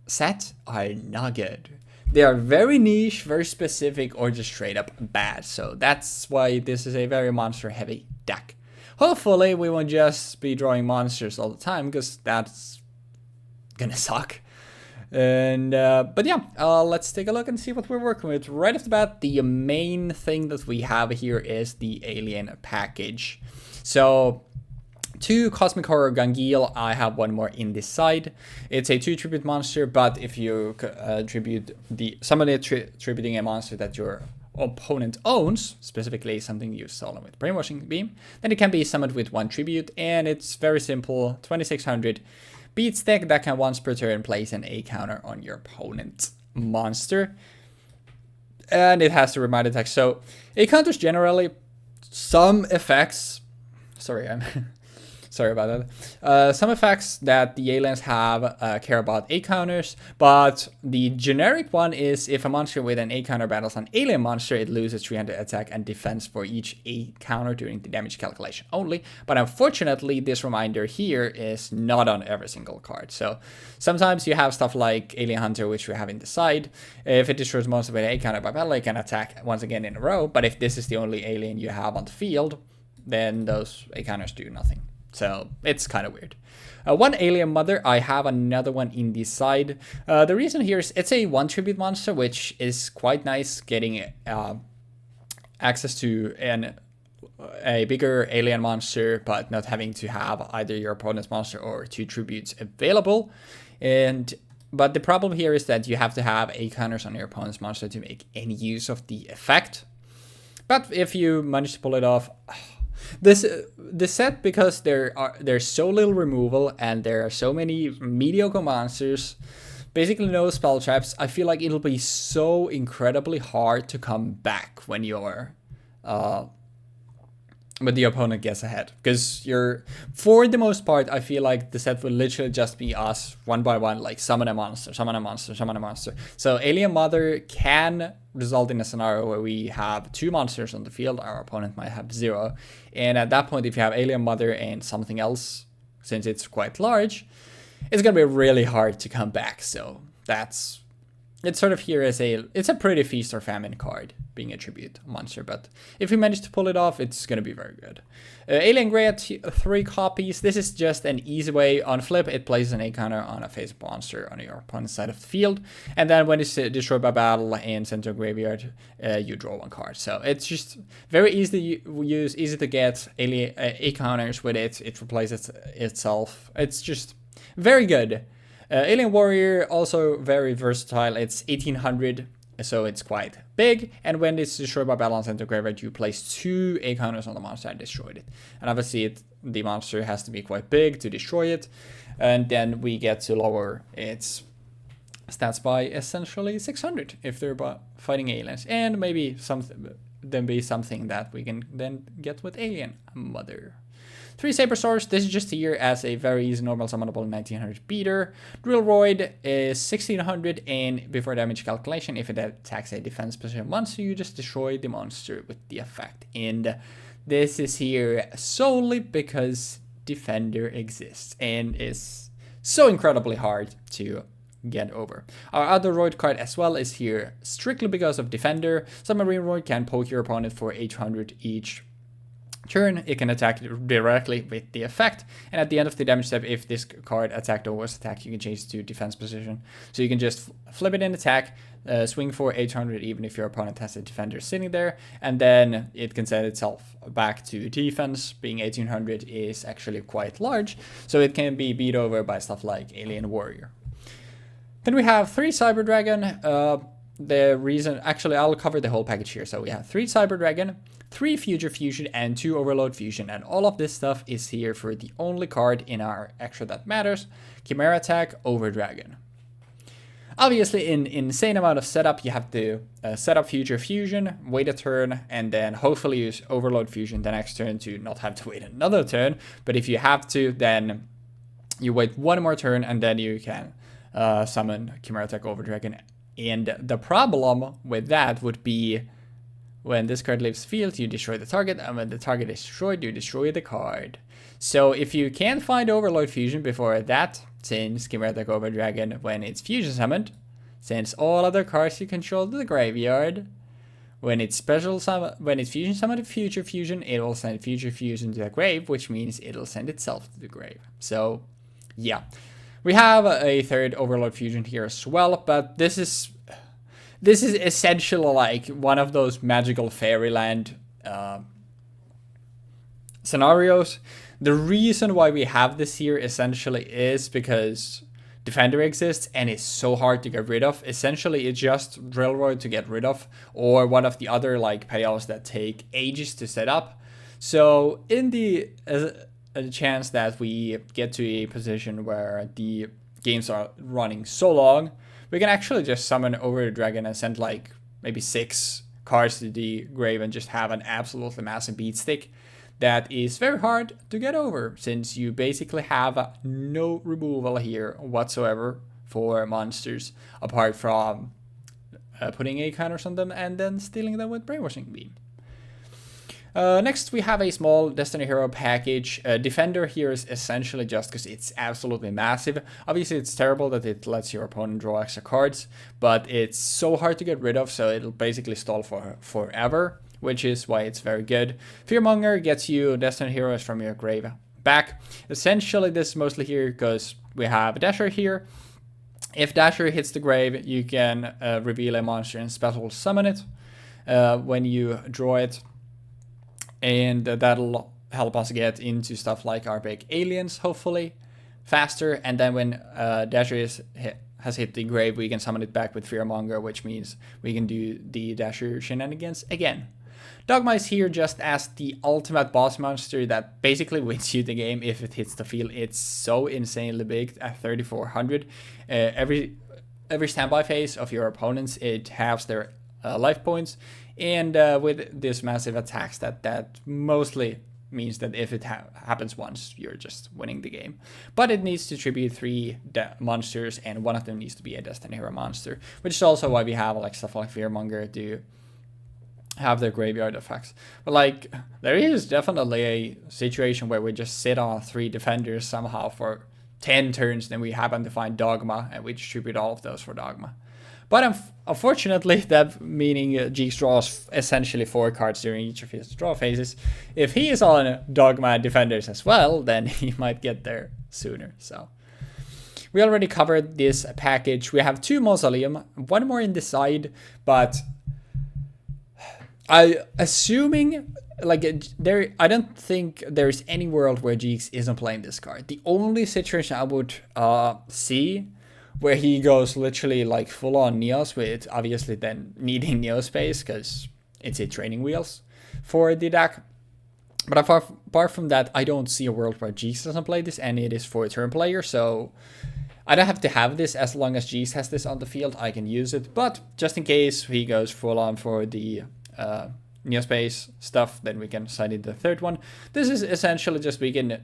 set are not good. They are very niche, very specific, or just straight up bad. So that's why this is a very monster heavy deck. Hopefully we won't just be drawing monsters all the time, because that's gonna suck. And but yeah, let's take a look and see what we're working with. Right off the bat, the main thing that we have here is the alien package. So 2 Cosmic Horror Gangeal, I have one more in this side. It's a 2 tribute monster, but if you summon it tributing a monster that your opponent owns, specifically something you stolen with Brainwashing Beam, then it can be summoned with 1 tribute, and it's very simple, 2600 beat stack that can once per turn place an A counter on your opponent's monster. And it has the reminder text. So A counters generally some effects. Sorry, sorry about that. Some effects that the aliens have care about A counters, but the generic one is if a monster with an A counter battles an alien monster, it loses 300 attack and defense for each A counter during the damage calculation only. But unfortunately, this reminder here is not on every single card. So sometimes you have stuff like Alien Hunter, which we have in the side. If it destroys monster with an A counter by battle, it can attack once again in a row. But if this is the only alien you have on the field, then those A counters do nothing. So it's kind of weird. 1 alien mother, I have another one in this side. The reason here is it's a 1 tribute monster, which is quite nice, getting access to an a bigger alien monster, but not having to have either your opponent's monster or 2 tributes available. But the problem here is that you have to have A counters on your opponent's monster to make any use of the effect. But if you manage to pull it off, this set, because there's so little removal and there are so many mediocre monsters, basically no spell traps, I feel like it'll be so incredibly hard to come back when you're when the opponent gets ahead. Because for the most part, I feel like the set will literally just be us one by one, like summon a monster, summon a monster, summon a monster. So Alien Mother can result in a scenario where we have 2 monsters on the field, our opponent might have 0. And at that point, if you have Alien Mother and something else, since it's quite large, it's gonna be really hard to come back. So it's sort of here as it's a pretty feast or famine card, being a tribute monster, but if you manage to pull it off, it's gonna be very good. Alien Grey at 3 copies. This is just an easy way. On flip, it places an A counter on a face monster on your opponent's side of the field, and then when it's destroyed by battle and sent to a graveyard, you draw 1 card. So it's just very easy to use, easy to get A counters with it. It replaces itself. It's just very good. Alien Warrior, also very versatile. It's 1800, so it's quite big. And when it's destroyed by battle and sent to graveyard, you place 2 A counters on the monster and destroyed it. And obviously, the monster has to be quite big to destroy it. And then we get to lower its stats by essentially 600 if they're fighting aliens. And maybe something that we can then get with Alien Mother. 3 Saber Swords. This is just here as a very easy normal summonable 1900 beater. Drillroid is 1600, and before damage calculation, if it attacks a defense position monster, you just destroy the monster with the effect. And this is here solely because Defender exists and is so incredibly hard to get over. Our other Roid card as well is here strictly because of Defender. Submarine Roid can poke your opponent for 800 each turn. It can attack directly with the effect, and at the end of the damage step, if this card attacked or was attacked, you can change it to defense position. So you can just flip it in attack, swing for 800 even if your opponent has a defender sitting there, and then it can set itself back to defense. Being 1800 is actually quite large, so it can be beat over by stuff like Alien Warrior. Then we have 3 Cyber Dragon. Actually, I'll cover the whole package here. So we have 3 Cyber Dragon, 3 Future Fusion, and 2 Overload Fusion, and all of this stuff is here for the only card in our extra that matters, Chimera Attack Over Dragon. Obviously, in insane amount of setup, you have to set up Future Fusion, wait a turn, and then hopefully use Overload Fusion the next turn to not have to wait another turn. But if you have to, then you wait 1 more turn, and then you can summon Chimera Attack Over Dragon. And the problem with that would be when this card leaves the field, you destroy the target, and when the target is destroyed, you destroy the card. So if you can't find Overload Fusion before that, since Chimera Attack Over Dragon, when it's fusion summoned, sends all other cards you control to the graveyard. When it's fusion summoned to Future Fusion, it will send Future Fusion to the grave, which means it'll send itself to the grave. So yeah. We have a 3rd Overload Fusion here as well, but this is essentially like one of those magical fairyland scenarios. The reason why we have this here essentially is because Defender exists and it's so hard to get rid of. Essentially, it's just Drillroid to get rid of, or one of the other like payoffs that take ages to set up. So in the a chance that we get to a position where the games are running so long, we can actually just summon Over the Dragon and send like maybe 6 cards to the grave and just have an absolutely massive beat stick that is very hard to get over, since you basically have no removal here whatsoever for monsters apart from putting A counters on them and then stealing them with Brainwashing Beam. Next, we have a small Destiny Hero package. Defender here is essentially just because it's absolutely massive. Obviously, it's terrible that it lets your opponent draw extra cards, but it's so hard to get rid of, so it'll basically stall for forever, which is why it's very good. Fearmonger gets you Destiny Heroes from your grave back. Essentially, this is mostly here because we have Dasher here. If Dasher hits the grave, you can reveal a monster and special summon it when you draw it. and that'll help us get into stuff like our big aliens, hopefully, faster. And then when Dasher has hit the grave, we can summon it back with Fearmonger, which means we can do the Dasher shenanigans again. Dogma is here just as the ultimate boss monster that basically wins you the game if it hits the field. It's so insanely big at 3400. Every standby phase of your opponents, it halves their life points, and with this massive attacks, that mostly means that if it happens once, you're just winning the game. But it needs to tribute 3 monsters, and one of them needs to be a Destiny Hero monster, which is also why we have like stuff like Fearmonger to have their graveyard effects. But like, there is definitely a situation where we just sit on 3 defenders somehow for 10 turns, then we happen to find Dogma, and we distribute all of those for Dogma. But unfortunately, that meaning Jeexx draws essentially 4 cards during each of his draw phases. If he is on Dogma and Defenders as well, then he might get there sooner. So we already covered this package. We have 2 Mausoleum, 1 more in the side, but I don't think there's any world where Jeexx isn't playing this card. The only situation I would see where he goes literally like full on Neos, with obviously then needing Neo space because it's a training wheels for the deck. But apart from that, I don't see a world where Jeexx doesn't play this, and it is for a turn player, so I don't have to have this. As long as Jeexx has this on the field, I can use it. But just in case he goes full on for the Neospace stuff, then we can sign in the 3rd one. This is essentially just we can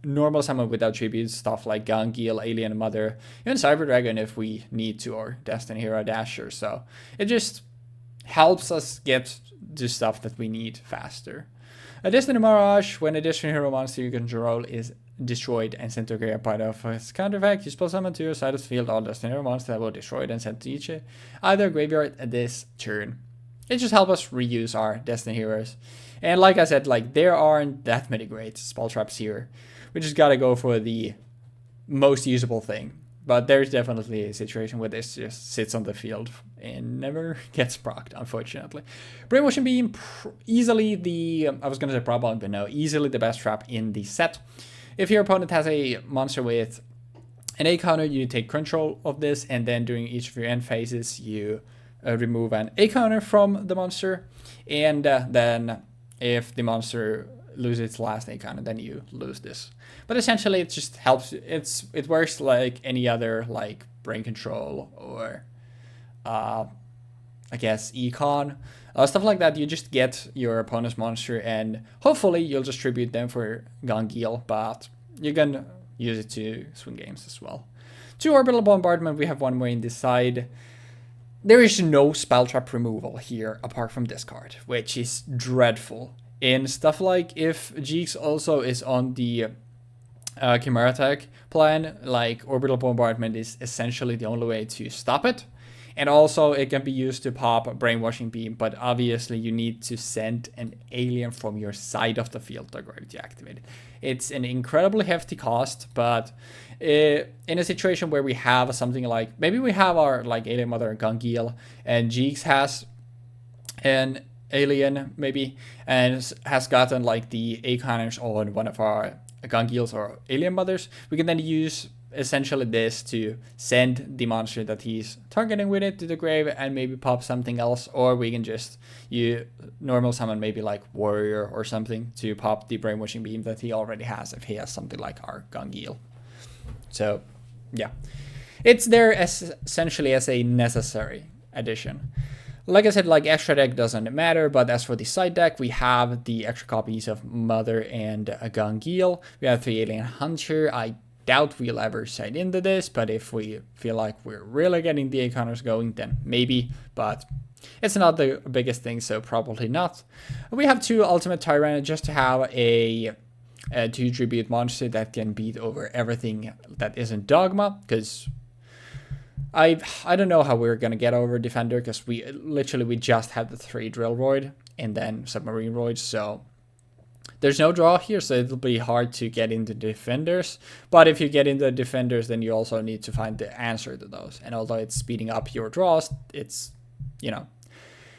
normal summon without tributes, stuff like Gangiel, Alien Mother, even Cyber Dragon if we need to, or Destiny Hero Dasher. So it just helps us get to stuff that we need faster. A Destiny Mirage, when a Destiny Hero monster you control is destroyed and sent to a graveyard part of its counter effect, you spell summon to your side of the field all Destiny Hero monsters that will destroy it and send to each either graveyard this turn. It just helps us reuse our Destiny Heroes. And like I said, like, there aren't that many great spell traps here. We just gotta go for the most usable thing. But there's definitely a situation where this just sits on the field and never gets procced, unfortunately. Brainwashing Beam, easily the, I was gonna say problem, but no, easily the best trap in the set. If your opponent has a monster with an A counter, you take control of this, and then during each of your end phases, you remove an A counter from the monster, and then if the monster loses its last A counter, then you lose this. But essentially, it just helps. It works like any other, like Brain Control or I guess Econ, stuff like that. You just get your opponent's monster, and hopefully you'll distribute them for Gangiel, but you can use it to swing games as well. 2 Orbital Bombardment, we have 1 more in this side. There is no spell trap removal here apart from this card, which is dreadful. In stuff like if Jeexx also is on the Chimera Tech plan, like Orbital Bombardment is essentially the only way to stop it. And also it can be used to pop Brainwashing Beam, but obviously you need to send an alien from your side of the field to activate it. It's an incredibly hefty cost, but in a situation where we have something like, maybe we have our like Alien Mother Gangiel, and Jeexx has an alien maybe, and has gotten like the A counters on one of our Gangiels or Alien Mothers, we can then use essentially this to send the monster that he's targeting with it to the grave and maybe pop something else, or we can just normal summon maybe like Warrior or something to pop the Brainwashing Beam that he already has if he has something like our Gangiel. So yeah, it's there essentially as a necessary addition. Like I said, like extra deck doesn't matter, but as for the side deck, we have the extra copies of Mother and Gangiel. We have 3 Alien Hunter. I doubt we'll ever side into this, but if we feel like we're really getting the A-counters going, then maybe, but it's not the biggest thing, so probably not. We have 2 Ultimate Tyrant just to have a 2 tribute monster that can beat over everything that isn't Dogma, because I don't know how we're gonna get over Defender, because we just have the 3 Drill Roid and then Submarine Roid, so there's no draw here, so it'll be hard to get into Defenders. But if you get into Defenders, then you also need to find the answer to those. And although it's speeding up your draws, it's, you know,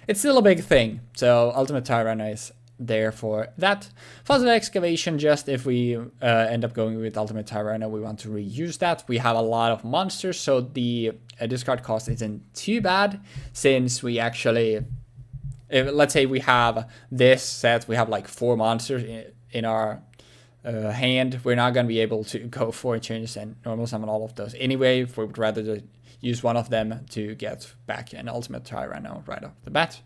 it's still a big thing. So Ultimate Tyrant is there for that. Fossil excavation, just if we end up going with ultimate tyranno, we want to reuse that. We have a lot of monsters, so the discard cost isn't too bad, since we actually, let's say we have this set, we have like 4 monsters in our hand. We're not going to be able to go 4 changes and normal summon all of those anyway. We would rather use one of them to get back an ultimate tyranno right off the bat.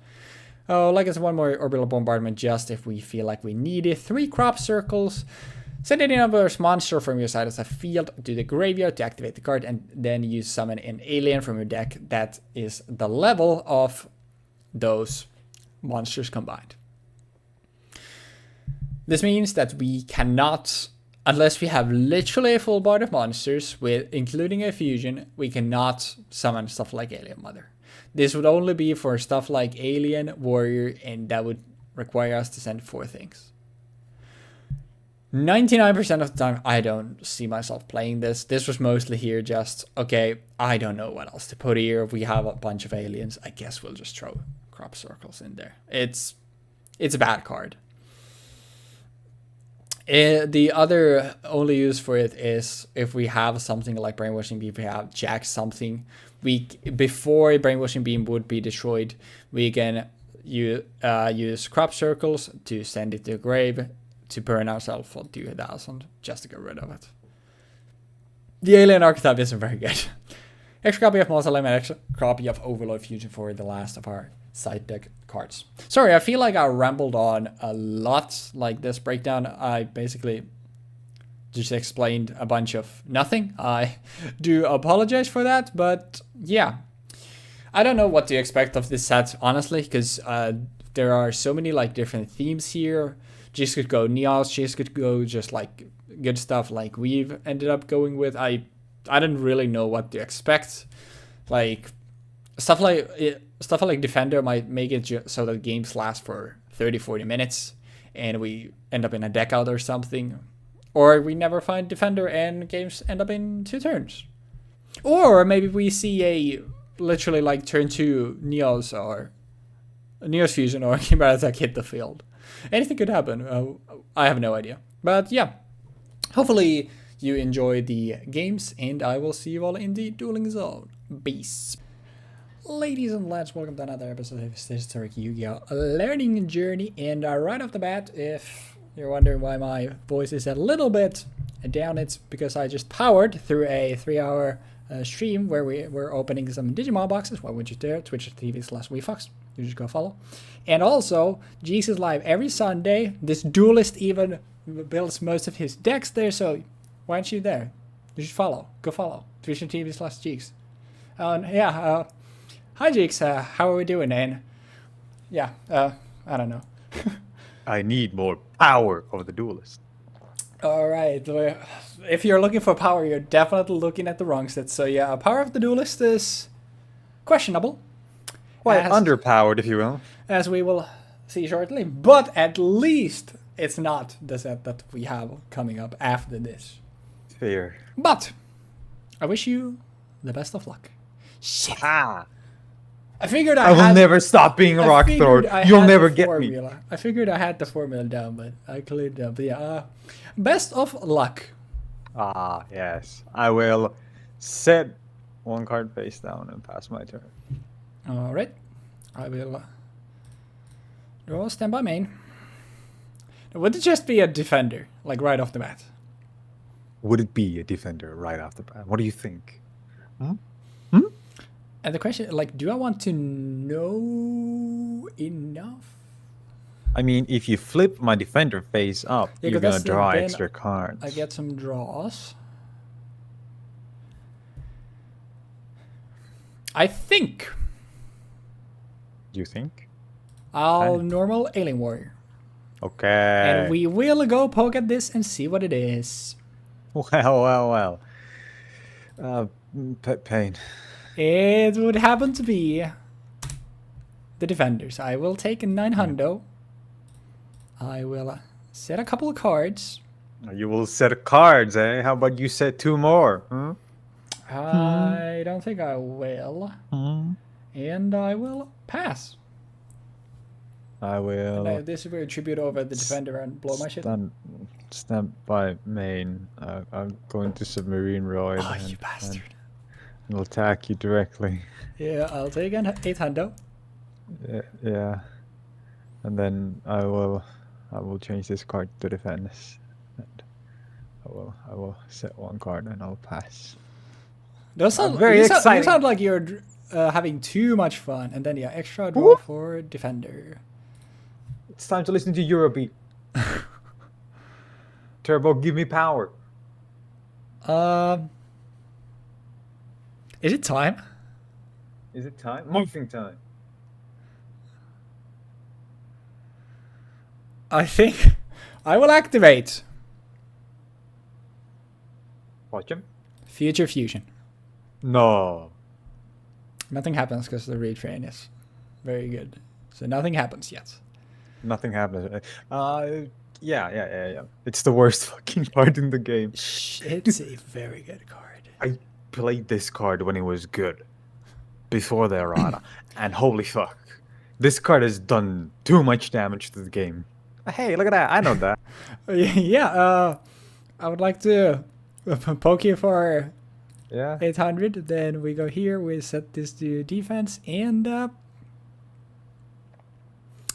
Oh, like it's one more orbital bombardment, just if we feel like we need it. 3 crop circles. Send any number monster from your side as a field to the graveyard to activate the card, and then you summon an alien from your deck that is the level of those monsters combined. This means that we cannot, unless we have literally a full board of monsters, with including a fusion, we cannot summon stuff like Alien Mother. This would only be for stuff like Alien, Warrior, and that would require us to send 4 things. 99% of the time, I don't see myself playing this. This was mostly here just, okay, I don't know what else to put here. If we have a bunch of aliens, I guess we'll just throw crop circles in there. It's a bad card. The other only use for it is if we have something like Brainwashing Beam, we have Jeexx something. Before a Brainwashing Beam would be destroyed, we can use crop circles to send it to the grave, to burn ourselves for 2000, just to get rid of it. The alien archetype isn't very good. Extra copy of Mausoleum and extra copy of Overlord Fusion for the last of our side deck cards. Sorry, I feel like I rambled on a lot like this breakdown. I basically just explained a bunch of nothing. I do apologize for that, but yeah. I don't know what to expect of this set, honestly, because there are so many like different themes here. Jeexx could go Neos, Jeexx could go just like good stuff like we've ended up going with. I didn't really know what to expect. Like stuff like Defender might make it so that games last for 30-40 minutes and we end up in a deck out or something. Or we never find Defender and games end up in 2 turns. Or maybe we see a literally like turn 2 Neos or Neos Fusion or Chimera Attack hit the field. Anything could happen. I have no idea. But yeah, hopefully you enjoy the games, and I will see you all in the dueling zone. Peace. Ladies and lads, welcome to another episode of Historic Yu-Gi-Oh! Learning Journey. And right off the bat, if you're wondering why my voice is a little bit down, it's because I just powered through a 3-hour stream where we were opening some Digimon boxes. Why would you dare? Twitch.tv/Weebfox. You just go follow. And also, Jeexx is live every Sunday. This Duelist even builds most of his decks there, so why aren't you there? You should follow. Go follow. Twitch.tv/Jeexx. Yeah, hi Jeexx, how are we doing? And yeah, I don't know. I need more power over the Duelist. Alright, if you're looking for power, you're definitely looking at the wrong set. So yeah, power of the Duelist is questionable. Quite underpowered, if you will. As we will see shortly. But at least it's not the set that we have coming up after this. Fair. But I wish you the best of luck. Shit. Ah. I figured I will never stop being a rock thrower. You'll never get me. I figured I had the formula down, but I cleared it up. But yeah, best of luck. Ah, yes. I will set 1 card face down and pass my turn. Alright. I will draw standby main. Would it just be a defender, like right off the bat? Would it be a defender right off the bat? What do you think? And the question, like, do I want to know enough? I mean, if you flip my defender face up, yeah, you're gonna draw extra cards. I get some draws. I think. You think? I'll normal Alien Warrior. Okay. And we will go poke at this and see what it is. Well. Pain. It would happen to be the defenders. I will take a 900. I will set a couple of cards. You will set cards, eh? How about you set 2 more? Huh? I don't think I will. And I will pass. I And will this is where you tribute over the defender and blow my shit. stand by main. I'm going to submarine roid Oh, you bastard. and will attack you directly. Yeah, I'll take an 800. Yeah. And then I will change this card to defense. And I will set one card and I'll pass. Those sound, very you exciting. sound like you're having too much fun. And then yeah, extra draw Whoop. for defender. It's time to listen to Eurobeat. Turbo, give me power. Is it time? Is it time? Morphing time. I think I will activate Watch him. Future Fusion. No. Nothing happens because the retrain is very good. So nothing happens yet. Nothing happens. Yeah. It's the worst fucking card in the game. It's a very good card. I played this card when it was good. Before the errata. And holy fuck. This card has done too much damage to the game. Hey, look at that. I know that. Yeah, I would like to poke you for Yeah. 800. Then we go here, we set this to defense, and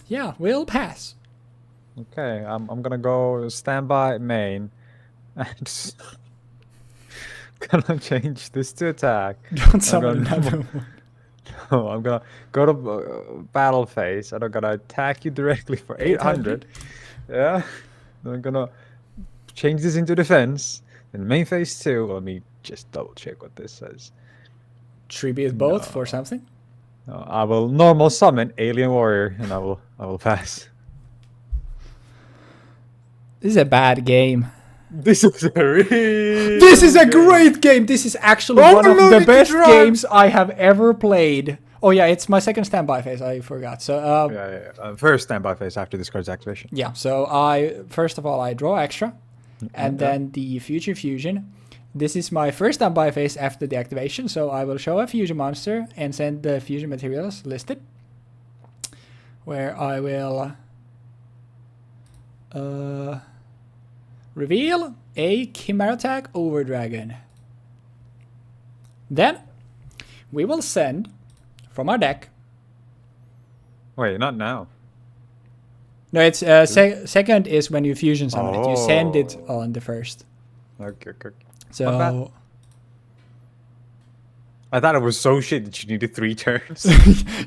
yeah, we'll pass. Okay, I'm gonna go standby main. And gonna change this to attack. Don't summon another one. No, I'm gonna go to battle phase and I'm gonna attack you directly for 800. Yeah. Then I'm gonna change this into defense. In main phase 2, let me just double check what this says. Tribute both for something. No, I will normal summon Alien Warrior and I will pass. This is a bad game. This is a This is a great game. This is actually one of the best games I have ever played. Oh yeah, it's my second standby phase. I forgot. So first standby phase after this card's activation. Yeah. So first of all I draw extra, and then the Future Fusion. This is my first standby phase after the activation. So I will show a fusion monster and send the fusion materials listed, where I will reveal a Chimera Attack Over Dragon. Then we will send from our deck. Wait, not now. No, it's second is when you fusion summon it. You send it on the first. Okay. So I thought it was so shit that you needed 3 turns.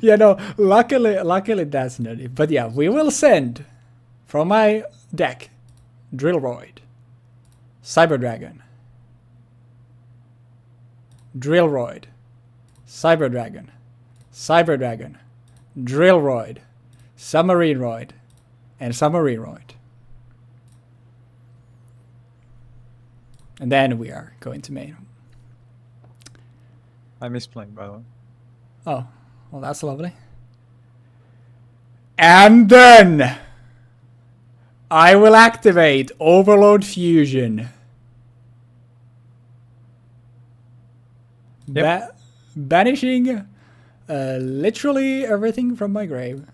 yeah, no. Luckily that's not it. But yeah, we will send from my deck Drillroid, Cyber Dragon, Drillroid, Cyber Dragon, Cyber Dragon, Drillroid, Submarine Roid, and Submarine Roid. And then we are going to main. I miss playing, by the way. Oh, well, that's lovely. And then I will activate Overload Fusion. Yep. Banishing literally everything from my grave.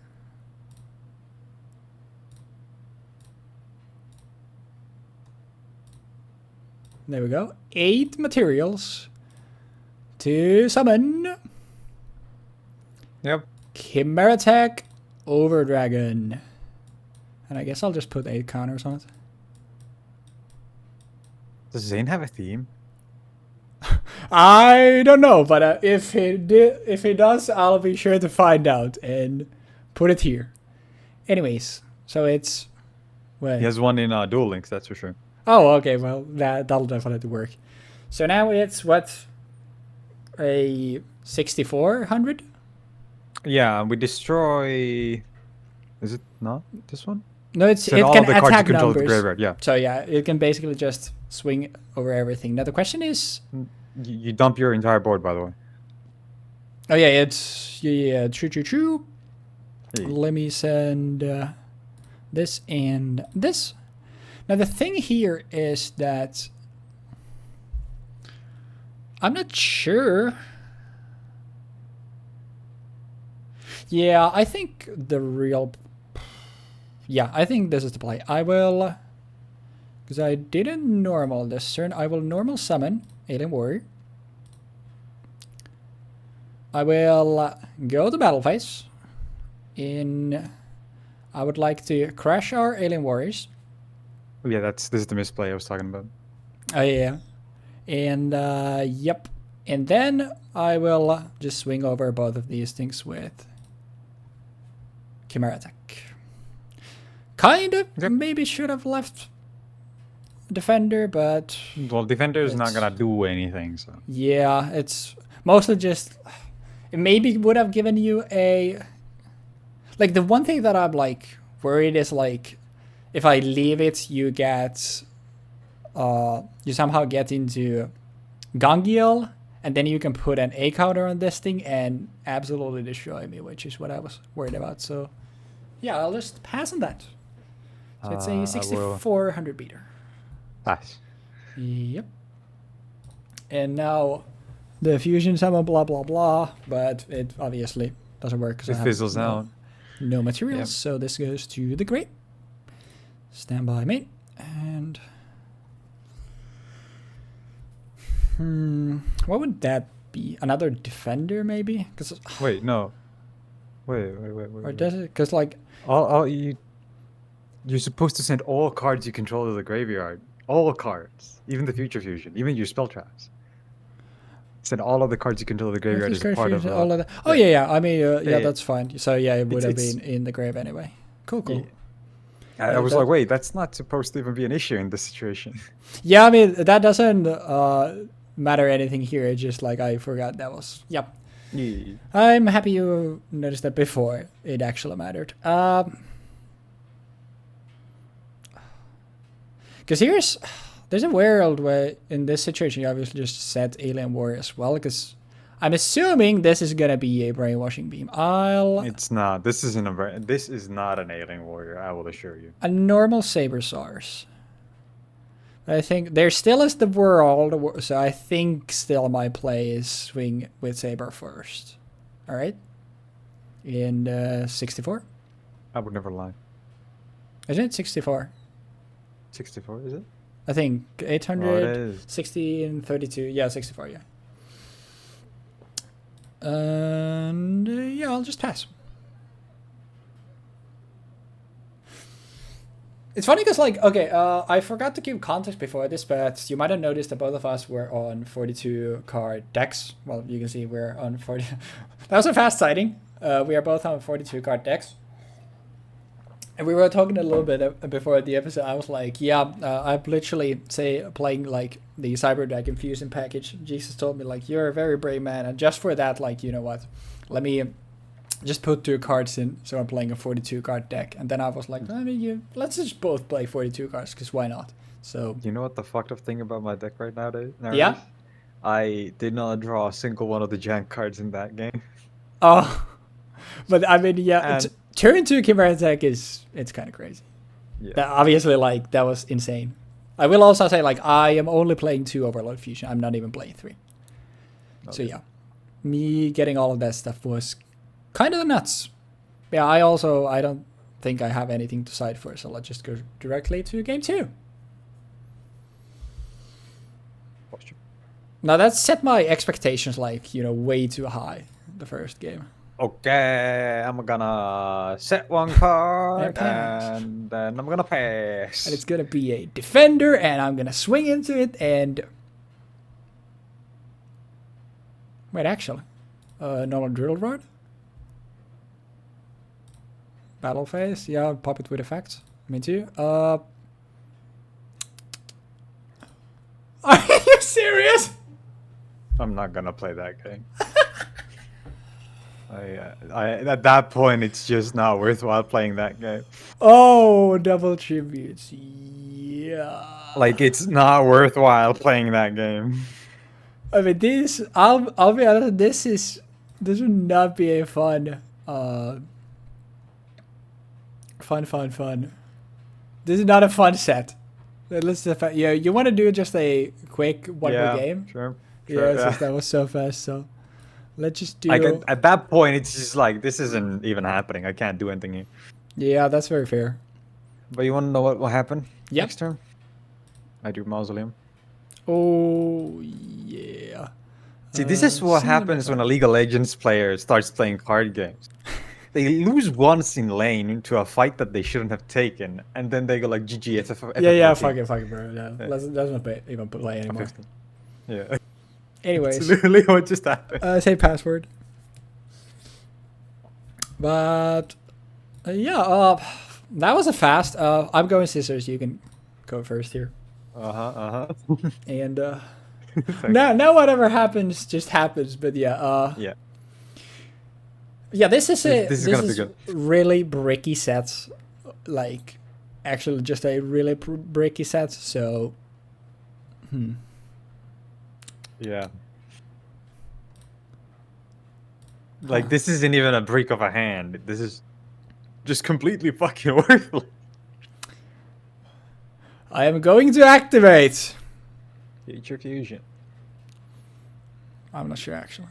There we go. 8 materials to summon. Yep. Chimera Attack Over Dragon. And I guess I'll just put 8 counters on it. Does Zane have a theme? I don't know, but if he does, I'll be sure to find out and put it here. Anyways, so it's wait. He has one in Duel Links, that's for sure. Oh, okay. Well, that'll definitely work. So now it's what, a 6400? Yeah, we destroy. Is it not this one? No, it all can the cards you attack control with the numbers. graveyard, yeah. So yeah, it can basically just swing over everything. Now the question is, You dump your entire board, by the way. oh yeah, it's true. Hey. Let me send this and this. Now the thing here is that I'm not sure. Yeah, I think the real Yeah, I think this is the play. I will, because I didn't normal this turn, I will normal summon Alien Warrior. I will go to battle phase. I would like to crash our Alien Warriors. Yeah, this is the misplay I was talking about. Oh yeah, and yep, and then I will just swing over both of these things with Chimera Attack. Kind of, Yep. maybe should have left Defender, but Well, Defender is not gonna do anything, so. yeah, it's mostly just, it maybe would have given you a, like the one thing that I'm like worried is like, if I leave it, you get, you somehow get into Gangiel, and then you can put an A counter on this thing and absolutely destroy me, which is what I was worried about. So yeah, I'll just pass on that. So it's a 6400 beater. Pass. Yep. And now the fusion summon, blah blah blah, but it obviously doesn't work because It fizzles out. No materials. Yep. So this goes to the grape. Stand by me. And what would that be? Another defender maybe? Cause Wait, no. Wait. or does it? Because like you're supposed to send all cards you control to the graveyard. All cards, even the future fusion, even your spell traps. Send all of the cards you control to the graveyard as a part of all of that. Oh yeah. I mean, yeah, that's fine. So yeah, it would have It's- been in the grave anyway. Cool. Yeah. I was like, wait, that's not supposed to even be an issue in this situation. Yeah, I mean that doesn't matter anything here. It's just like I forgot that was. Yep. Yeah. I'm happy you noticed that before it actually mattered. Because there's a world where in this situation you obviously just set Alien Warrior as well. Because I'm assuming this is gonna be a brainwashing beam. It's not. This is not an alien warrior. I will assure you. A normal Sabersaurs. I think there still is the world, so I think still my play is swing with Saber first. All right. In 64. I would never lie. Isn't it 64? 64, is it? I think Oh, it 800, is. 60, and 32. Yeah, 64. Yeah. And yeah, I'll just pass. It's funny because, like, okay, I forgot to give context before this, but you might have noticed that both of us were on 42 card decks. Well, you can see we're on 40. That was a fast sighting. We are both on 42 card decks. And we were talking a little bit before the episode. I was like, yeah, I'm literally, playing, like, the Cyber Dragon Fusion package. Jesus told me, like, you're a very brave man. And just for that, like, you know what? Let me just put 2 cards in, so I'm playing a 42 card deck. And then I was like, I mean, let's just both play 42 cards, because why not? So You know what the fucked up thing about my deck right now is? Yeah? I did not draw a single one of the jank cards in that game. oh, but I mean, yeah, And- turn 2 Chimera Attack it's kind of crazy. Yeah. That, obviously, like, that was insane. I will also say, like, I am only playing 2 Overload Fusion. I'm not even playing 3. So yeah, me getting all of that stuff was kind of nuts. Yeah, I don't think I have anything to cite for, so let's just go directly to game 2. Now that set my expectations, like, you know, way too high the first game. Okay, I'm gonna set one card And pass. and then I'm gonna pass. And it's gonna be a defender, and I'm gonna swing into it, and wait, actually, normal drill rod, battle phase, yeah, pop it with effects. Me too. Are you serious? I'm not gonna play that game. At that point, it's just not worthwhile playing that game. Oh, double tributes. Yeah. Like, it's not worthwhile playing that game. I mean, I'll be honest. This would not be a fun. Fun. This is not a fun set. Let's just, yeah. You want to do just a quick one more game? Sure. Yeah, since that was so fast. So let's just do. Like, at that point, it's just like, this isn't even happening. I can't do anything here. Yeah, that's very fair. But you want to know what will happen Yep. next turn? I do Mausoleum. Oh, yeah. See, this is what happens when a League of Legends player starts playing card games. They lose once in lane into a fight that they shouldn't have taken, and then they go like GG FF. Yeah, fuck it, bro. Yeah. Let's not even play anymore. Yeah. Anyways. It's literally what just happened. Say password. But, yeah, that was a fast. I'm going scissors. You can go first here. And, now whatever happens just happens. But yeah, yeah. Yeah, this is gonna be good. Really bricky sets, like actually just a really bricky set. So, yeah, like this isn't even a brick of a hand. This is just completely fucking worthless. I am going to activate Future Fusion. I'm not sure actually.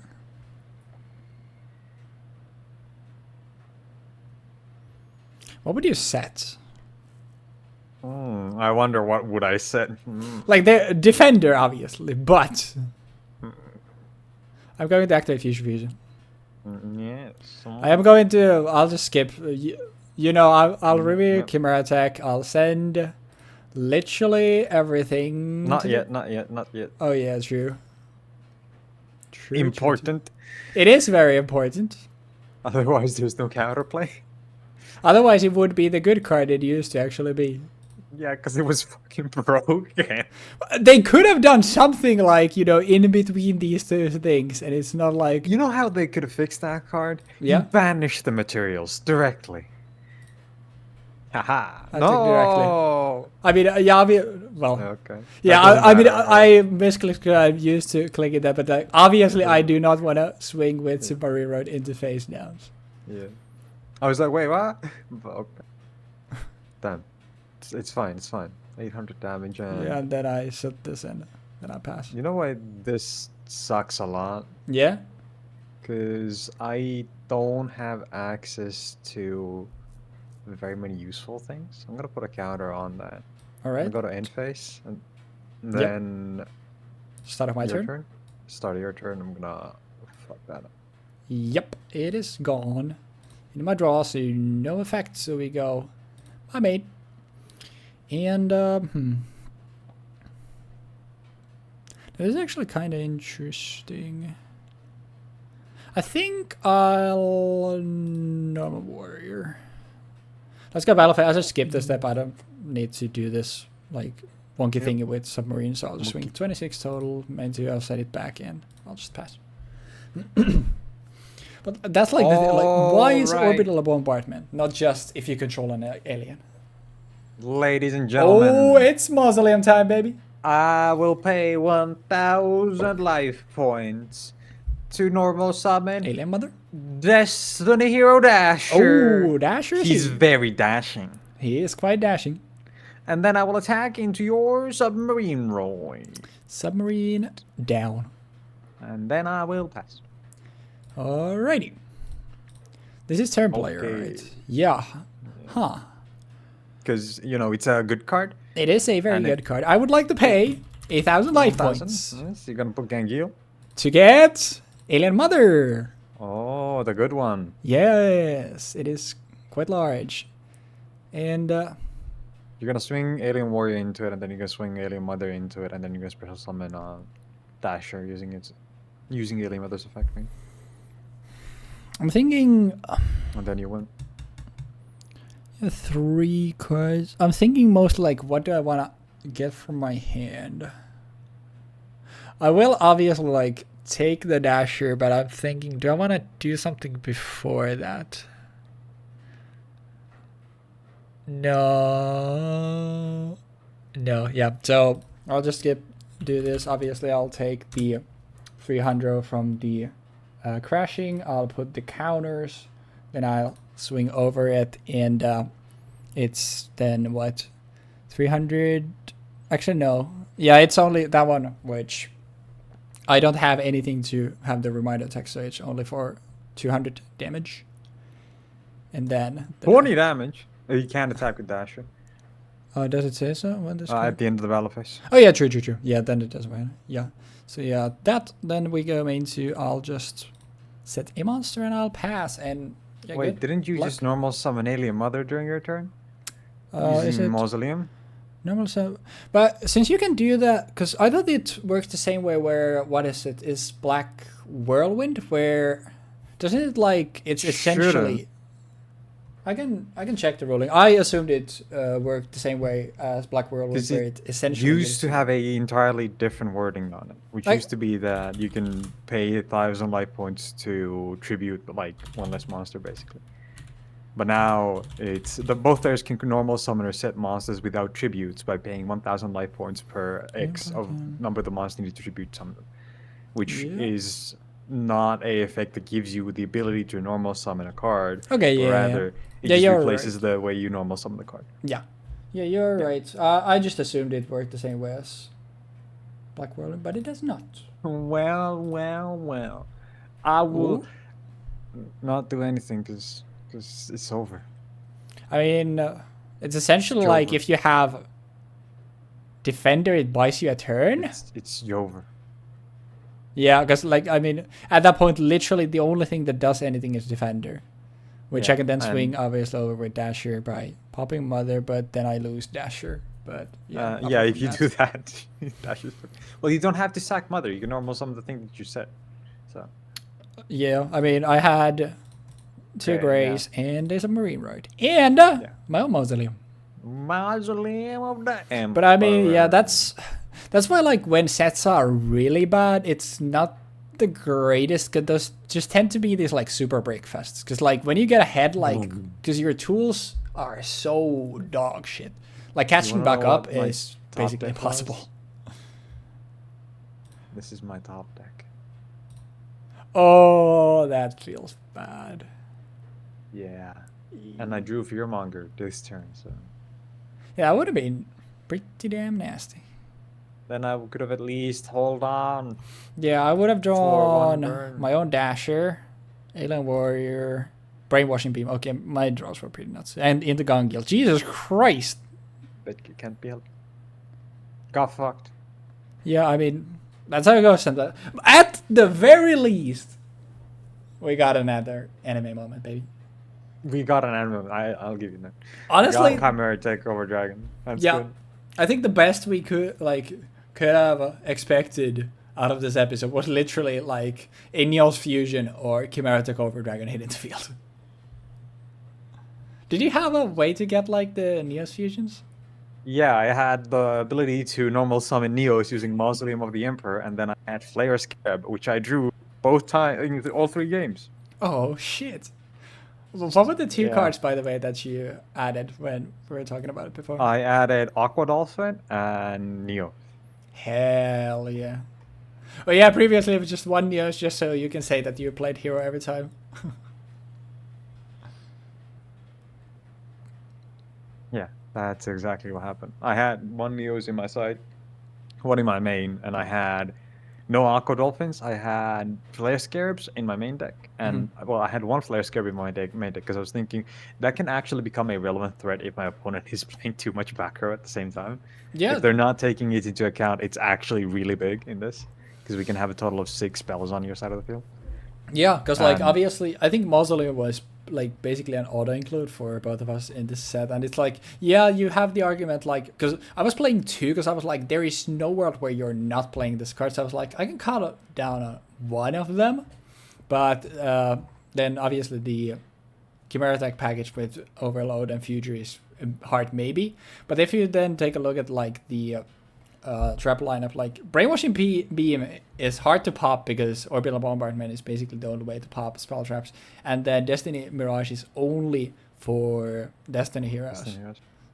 What would you set? I wonder what would I set. Like the defender, obviously, but I'm going to activate Future Fusion. Yes. I am going to. I'll just skip. You know, I'll review Chimera Attack. I'll send literally everything. Not yet. Oh yeah, true. Important. It is very important. Otherwise, there's no counterplay. Otherwise, it would be the good card it used to actually be. Yeah, because it was fucking broken. They could have done something like, you know, in between these two things, and it's not like... You know how they could have fixed that card? Yeah. You banish the materials directly. Haha. No! I mean, yeah, well... Okay. Yeah, I misclicked, I used to click it there, but like, obviously I do not want to swing with Submarine Road interface now. Yeah. I was like, wait, what? Okay. Damn. It's fine, it's fine. 800 damage and... Yeah, and then I set this in, then I pass. You know why this sucks a lot? Yeah? Because I don't have access to very many useful things. I'm going to put a counter on that. Alright. I'm going to go to end phase, and then... Start of my turn? Start of your turn, I'm going to fuck that up. Yep, it is gone. In my draw, so no effect, so we go... I made... And, This is actually kind of interesting. I think I'll... Normal Warrior. Let's go Battle Phase. I'll just skip this step. I don't need to do this, like, wonky thing with Submarine, so I'll just swing 26 total. Main 2, I'll set it back in. I'll just pass. But that's like, why is Orbital Bombardment? Not just if you control an alien. Ladies and gentlemen. Oh, it's Mausoleum time, baby. I will pay 1,000 life points to normal summon Alien Mother? Destiny Hero Dasher. Oh, Dasher? He's very dashing. He is quite dashing. And then I will attack into your Submarine Roy. Submarine down. And then I will pass. Alrighty. This is turn player, right? Yeah. Huh. Because, you know, it's a good card. It is a very good card. I would like to pay 1,000 life points. Yes, you're going to put Gangio. To get Alien Mother. Oh, the good one. Yes, it is quite large. And you're going to swing Alien Warrior into it, and then you're going to swing Alien Mother into it, and then you're going to special summon Dasher using Alien Mother's effect. Right? I'm thinking... And then you win. 3 cards. I'm thinking most like, what do I want to get from my hand? I will obviously like take the Dasher, but I'm thinking, do I want to do something before that? No. Yeah. So I'll just do this. Obviously, I'll take the 300 from the crashing. I'll put the counters. Then I'll swing over it, and it's then what, 300? Actually, no. Yeah, it's only that one, which I don't have anything to have the reminder text, so it's only for 200 damage. And then 20 damage. You can't attack with Dasher. Does it say so? When this At the end of the battle phase. Oh yeah, true. Yeah, then it does matter. Yeah. So yeah, that then we go into I'll just set a monster and I'll pass and yeah, Wait, good didn't you luck. just normal summon Alien Mother during your turn? Is Using it Mausoleum? normal so but since you can do that because I thought it works the same way where what is it? Is Black Whirlwind where doesn't it like it's essentially I can check the ruling. I assumed it worked the same way as Black Whirlwind, Because where it it essentially used to have a entirely different wording on it, which Like- used to be that you can pay 1,000 life points to tribute like one less monster, basically. But now it's both players can normal summon or set monsters without tributes by paying 1,000 life points per X of number of the monster needed to tribute summon them, which is not a effect that gives you the ability to normal summon a card. Okay, yeah. Rather, it just replaces the way you normal summon the card. Yeah, you're right. I just assumed it worked the same way as Black Whirlwind, but it does not. Well. I will not do anything because it's over. I mean, it's essentially like over. if you have Defender, it buys you a turn. It's over. Yeah, because like I mean, at that point, literally the only thing that does anything is Defender, which I can then swing obviously over with Dasher by popping Mother, but then I lose Dasher. But yeah, if you do that, Dasher's. Well, you don't have to sack Mother. You can normal summon the thing that you set. So. Yeah, I mean, I had two Greys and there's a Marine Ride and my own Mausoleum. Mausoleum of the Emperor. But I mean, yeah, that's why like when sets are really bad, it's not the greatest. Cause those just tend to be these like super breakfasts. Cause like when you get ahead, like because your tools are so dog shit. Like catching back up is basically impossible. This is my top deck. Oh, that feels bad. Yeah, and I drew Fearmonger this turn, so. Yeah, that would have been pretty damn nasty. Then I could have at least hold on. Yeah, I would have drawn my own Dasher, Alien Warrior, Brainwashing Beam. Okay, my draws were pretty nuts. And into Gungill. Jesus Christ. But it can't be helped. Got fucked. Yeah, I mean, that's how it goes. At the very least, we got another anime moment, baby. We got an anime. I'll give you that. Honestly, Chimera take over Dragon. That's good. I think the best we could have expected out of this episode was literally like a Neos fusion or Chimera took over Dragon hit into field. Did you have a way to get like the Neos fusions? Yeah, I had the ability to normal summon Neos using Mausoleum of the Emperor, and then I had Flare Scarab, which I drew both times in all 3 games. Oh shit! What were the 2 cards, by the way, that you added when we were talking about it before? I added Aqua Dolphin and Neo. Hell yeah! Oh yeah, previously it was just 1 Neos, just so you can say that you played hero every time. Yeah, that's exactly what happened. I had 1 Neos in my side, 1 in my main, and I had no Aqua Dolphins. I had Flare Scarabs in my main deck, and well, I had 1 Flare Scarab in my main deck because I was thinking that can actually become a relevant threat if my opponent is playing too much back row at the same time. Yeah. If they're not taking it into account, it's actually really big in this because we can have a total of 6 spells on your side of the field. Yeah, because like obviously, I think Mausoleum was like basically an auto include for both of us in this set, and it's like, yeah, you have the argument like because I was playing 2 because I was like, there is no world where you're not playing this card, so I was like, I can cut down on 1 of them, but then obviously the Chimera deck package with Overload and Future is hard maybe, but if you then take a look at like the trap lineup, like Brainwashing Beam is hard to pop because Orbital Bombardment is basically the only way to pop spell traps, and then Destiny Mirage is only for Destiny Heroes.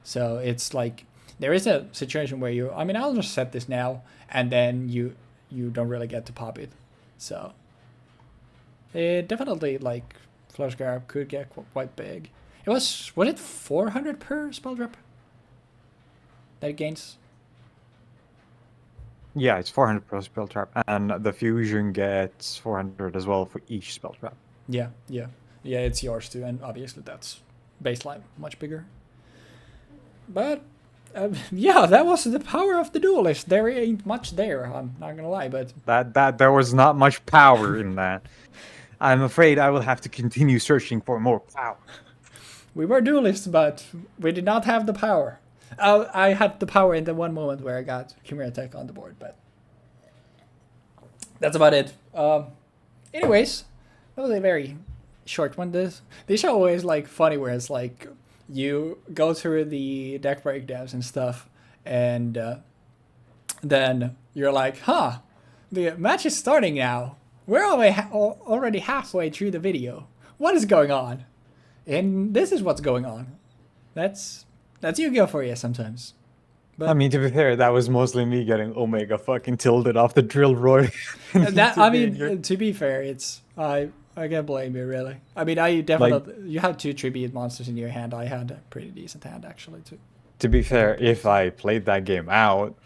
So it's like there is a situation where you, I mean, I'll just set this now, and then you don't really get to pop it. So it definitely like Flash Garb could get quite big. It was it 400 per spell trap that it gains? Yeah, it's 400 per spell trap, and the fusion gets 400 as well for each spell trap. Yeah, it's yours too, and obviously that's baseline much bigger. But Yeah, that was the power of the Duelist. There ain't much there, I'm not gonna lie, but... That there was not much power in that. I'm afraid I will have to continue searching for more power. We were Duelists, but we did not have the power. I had the power in the one moment where I got Chimera Tech on the board, but... That's about it. Anyways, that was a very short one. This show is like funny where it's like you go through the deck breakdowns and stuff, and then you're like, huh, the match is starting now. We're already halfway through the video. What is going on? And this is what's going on. That's Yu-Gi-Oh for you sometimes. I mean, to be fair, that was mostly me getting Omega fucking tilted off the drill roid. To be fair, it's I can't blame you really. I mean, I definitely you had 2 tribute monsters in your hand. I had a pretty decent hand actually too. To be fair, if I played that game out,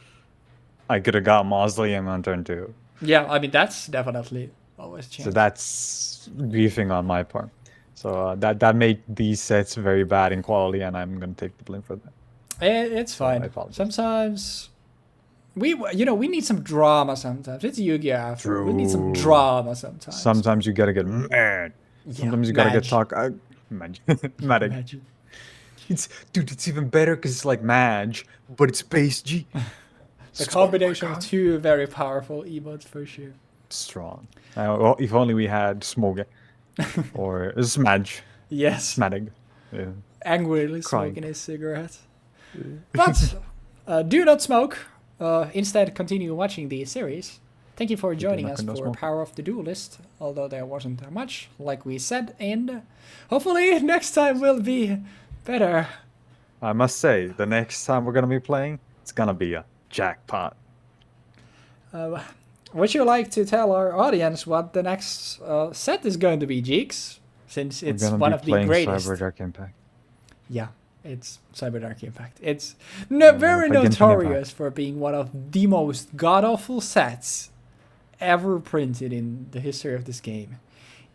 I could have got Mausoleum on turn 2. Yeah, I mean that's definitely always changed. So that's beefing on my part. So that made these sets very bad in quality, and I'm gonna take the blame for that. It's fine. Sometimes we need some drama. Sometimes it's Yu-Gi-Oh! After. We need some drama sometimes. Sometimes you gotta get mad. Sometimes you gotta get talk. Mad. It's even better because it's like Madge, but it's base G. The combination of 2 very powerful emotes for sure. Strong. Well, if only we had Smoge or Smudge. Yes. Smadig. Yeah. Angrily smoking his cigarette. But do not smoke. Instead, continue watching the series. Thank you for joining us for Power of the Duelist, although there wasn't much, like we said, and hopefully next time will be better. I must say, the next time we're going to be playing, it's going to be a jackpot. Would you like to tell our audience what the next set is going to be, Jeexx? Since it's one of the greatest. Cyber Dark Impact. Yeah. It's Cyber Dark Impact. It's very notorious for being one of the most god-awful sets ever printed in the history of this game.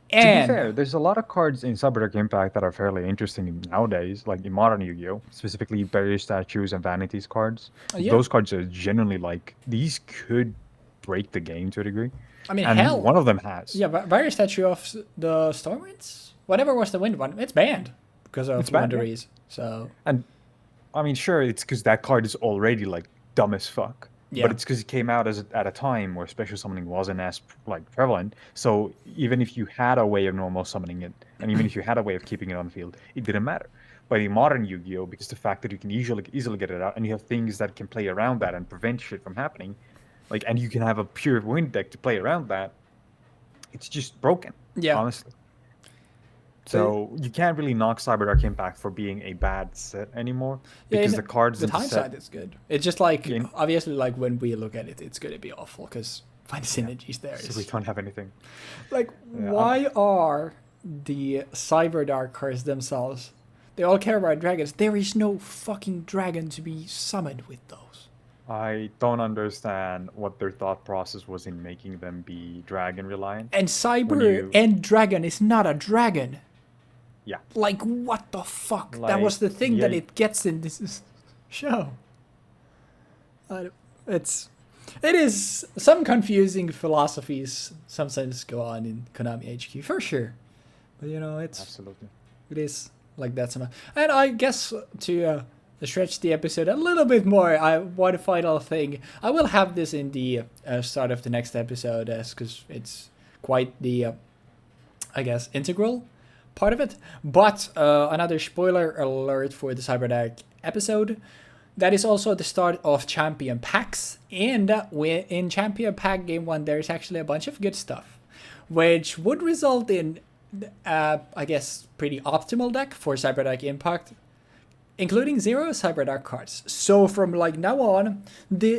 And to be fair, there's a lot of cards in Cyber Dark Impact that are fairly interesting nowadays, like in modern Yu-Gi-Oh! Specifically Barrier Statues and Vanities cards. Yeah. Those cards are genuinely like, these could break the game to a degree. I mean, and hell. One of them has. Yeah, Barrier Statue of the Stormwinds? Whatever was the wind one, it's banned because of boundaries. So, and I mean, sure, it's because that card is already like dumb as fuck. Yeah. But it's because it came out at a time where special summoning wasn't as like prevalent. So even if you had a way of normal summoning it, and even if you had a way of keeping it on the field, it didn't matter. But in modern Yu-Gi-Oh, because the fact that you can easily get it out, and you have things that can play around that and prevent shit from happening, like, and you can have a pure wind deck to play around that, it's just broken. Yeah, honestly. So you can't really knock Cyber Dark Impact for being a bad set anymore, because the cards in the hindsight is good. It's just like obviously like when we look at it, it's gonna be awful because find synergies there. So we don't have anything. Like why are the Cyber Dark cards themselves? They all care about dragons. There is no fucking dragon to be summoned with those. I don't understand what their thought process was in making them be dragon reliant. And Cyber and Dragon is not a dragon. Yeah. Like, what the fuck? That was the thing that it gets in this show. It is some confusing philosophies sometimes go on in Konami HQ, for sure. But, Absolutely. It is like that somehow. And I guess to stretch the episode a little bit more, one final thing. I will have this in the start of the next episode, because it's quite the, I guess, integral part of it. But another spoiler alert for the Cyber Dark episode. That is also the start of Champion Packs. And in Champion Pack Game 1, there's actually a bunch of good stuff, which would result in, I guess, pretty optimal deck for Cyber Dark Impact, including 0 Cyber Dark cards. So from like now on,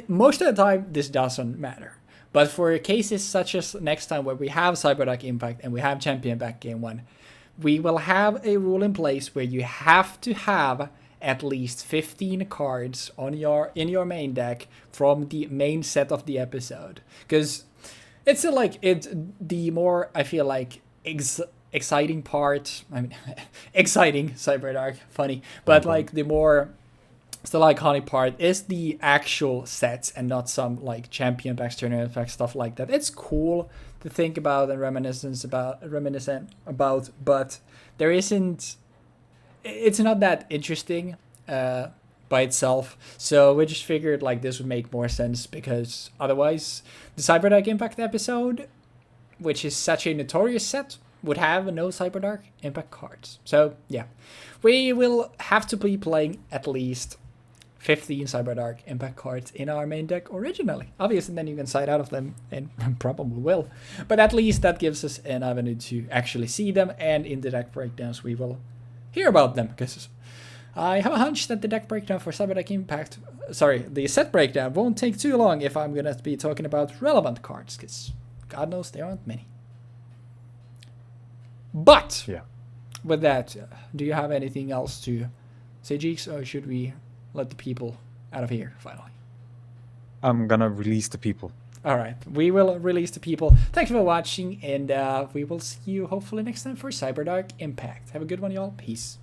most of the time, this doesn't matter. But for cases such as next time where we have Cyber Dark Impact and we have Champion Pack Game 1, we will have a rule in place where you have to have at least 15 cards in your main deck from the main set of the episode. Because it's the more, I feel like, exciting part. I mean, exciting Cyber Dark, funny. But like the more still iconic part is the actual sets and not some like champion packs, tournament packs, stuff like that. It's cool to think about and reminiscent about, but there isn't. It's not that interesting by itself. So we just figured like this would make more sense because otherwise, the Cyberdark Impact episode, which is such a notorious set, would have no Cyberdark Impact cards. So yeah, we will have to be playing at least 15 Cyberdark Impact cards in our main deck originally. Obviously, then you can side out of them, and probably will. But at least that gives us an avenue to actually see them, and in the deck breakdowns we will hear about them, because I have a hunch that the deck breakdown for Cyberdark Impact, the set breakdown won't take too long if I'm gonna be talking about relevant cards, because God knows there aren't many. But Yeah. with that, do you have anything else to say, Jeexx, or should we let the people out of here finally? I'm gonna release the people. All right, we will release the people. Thanks for watching, and we will see you hopefully next time for Cyberdark Impact. Have a good one, y'all. Peace.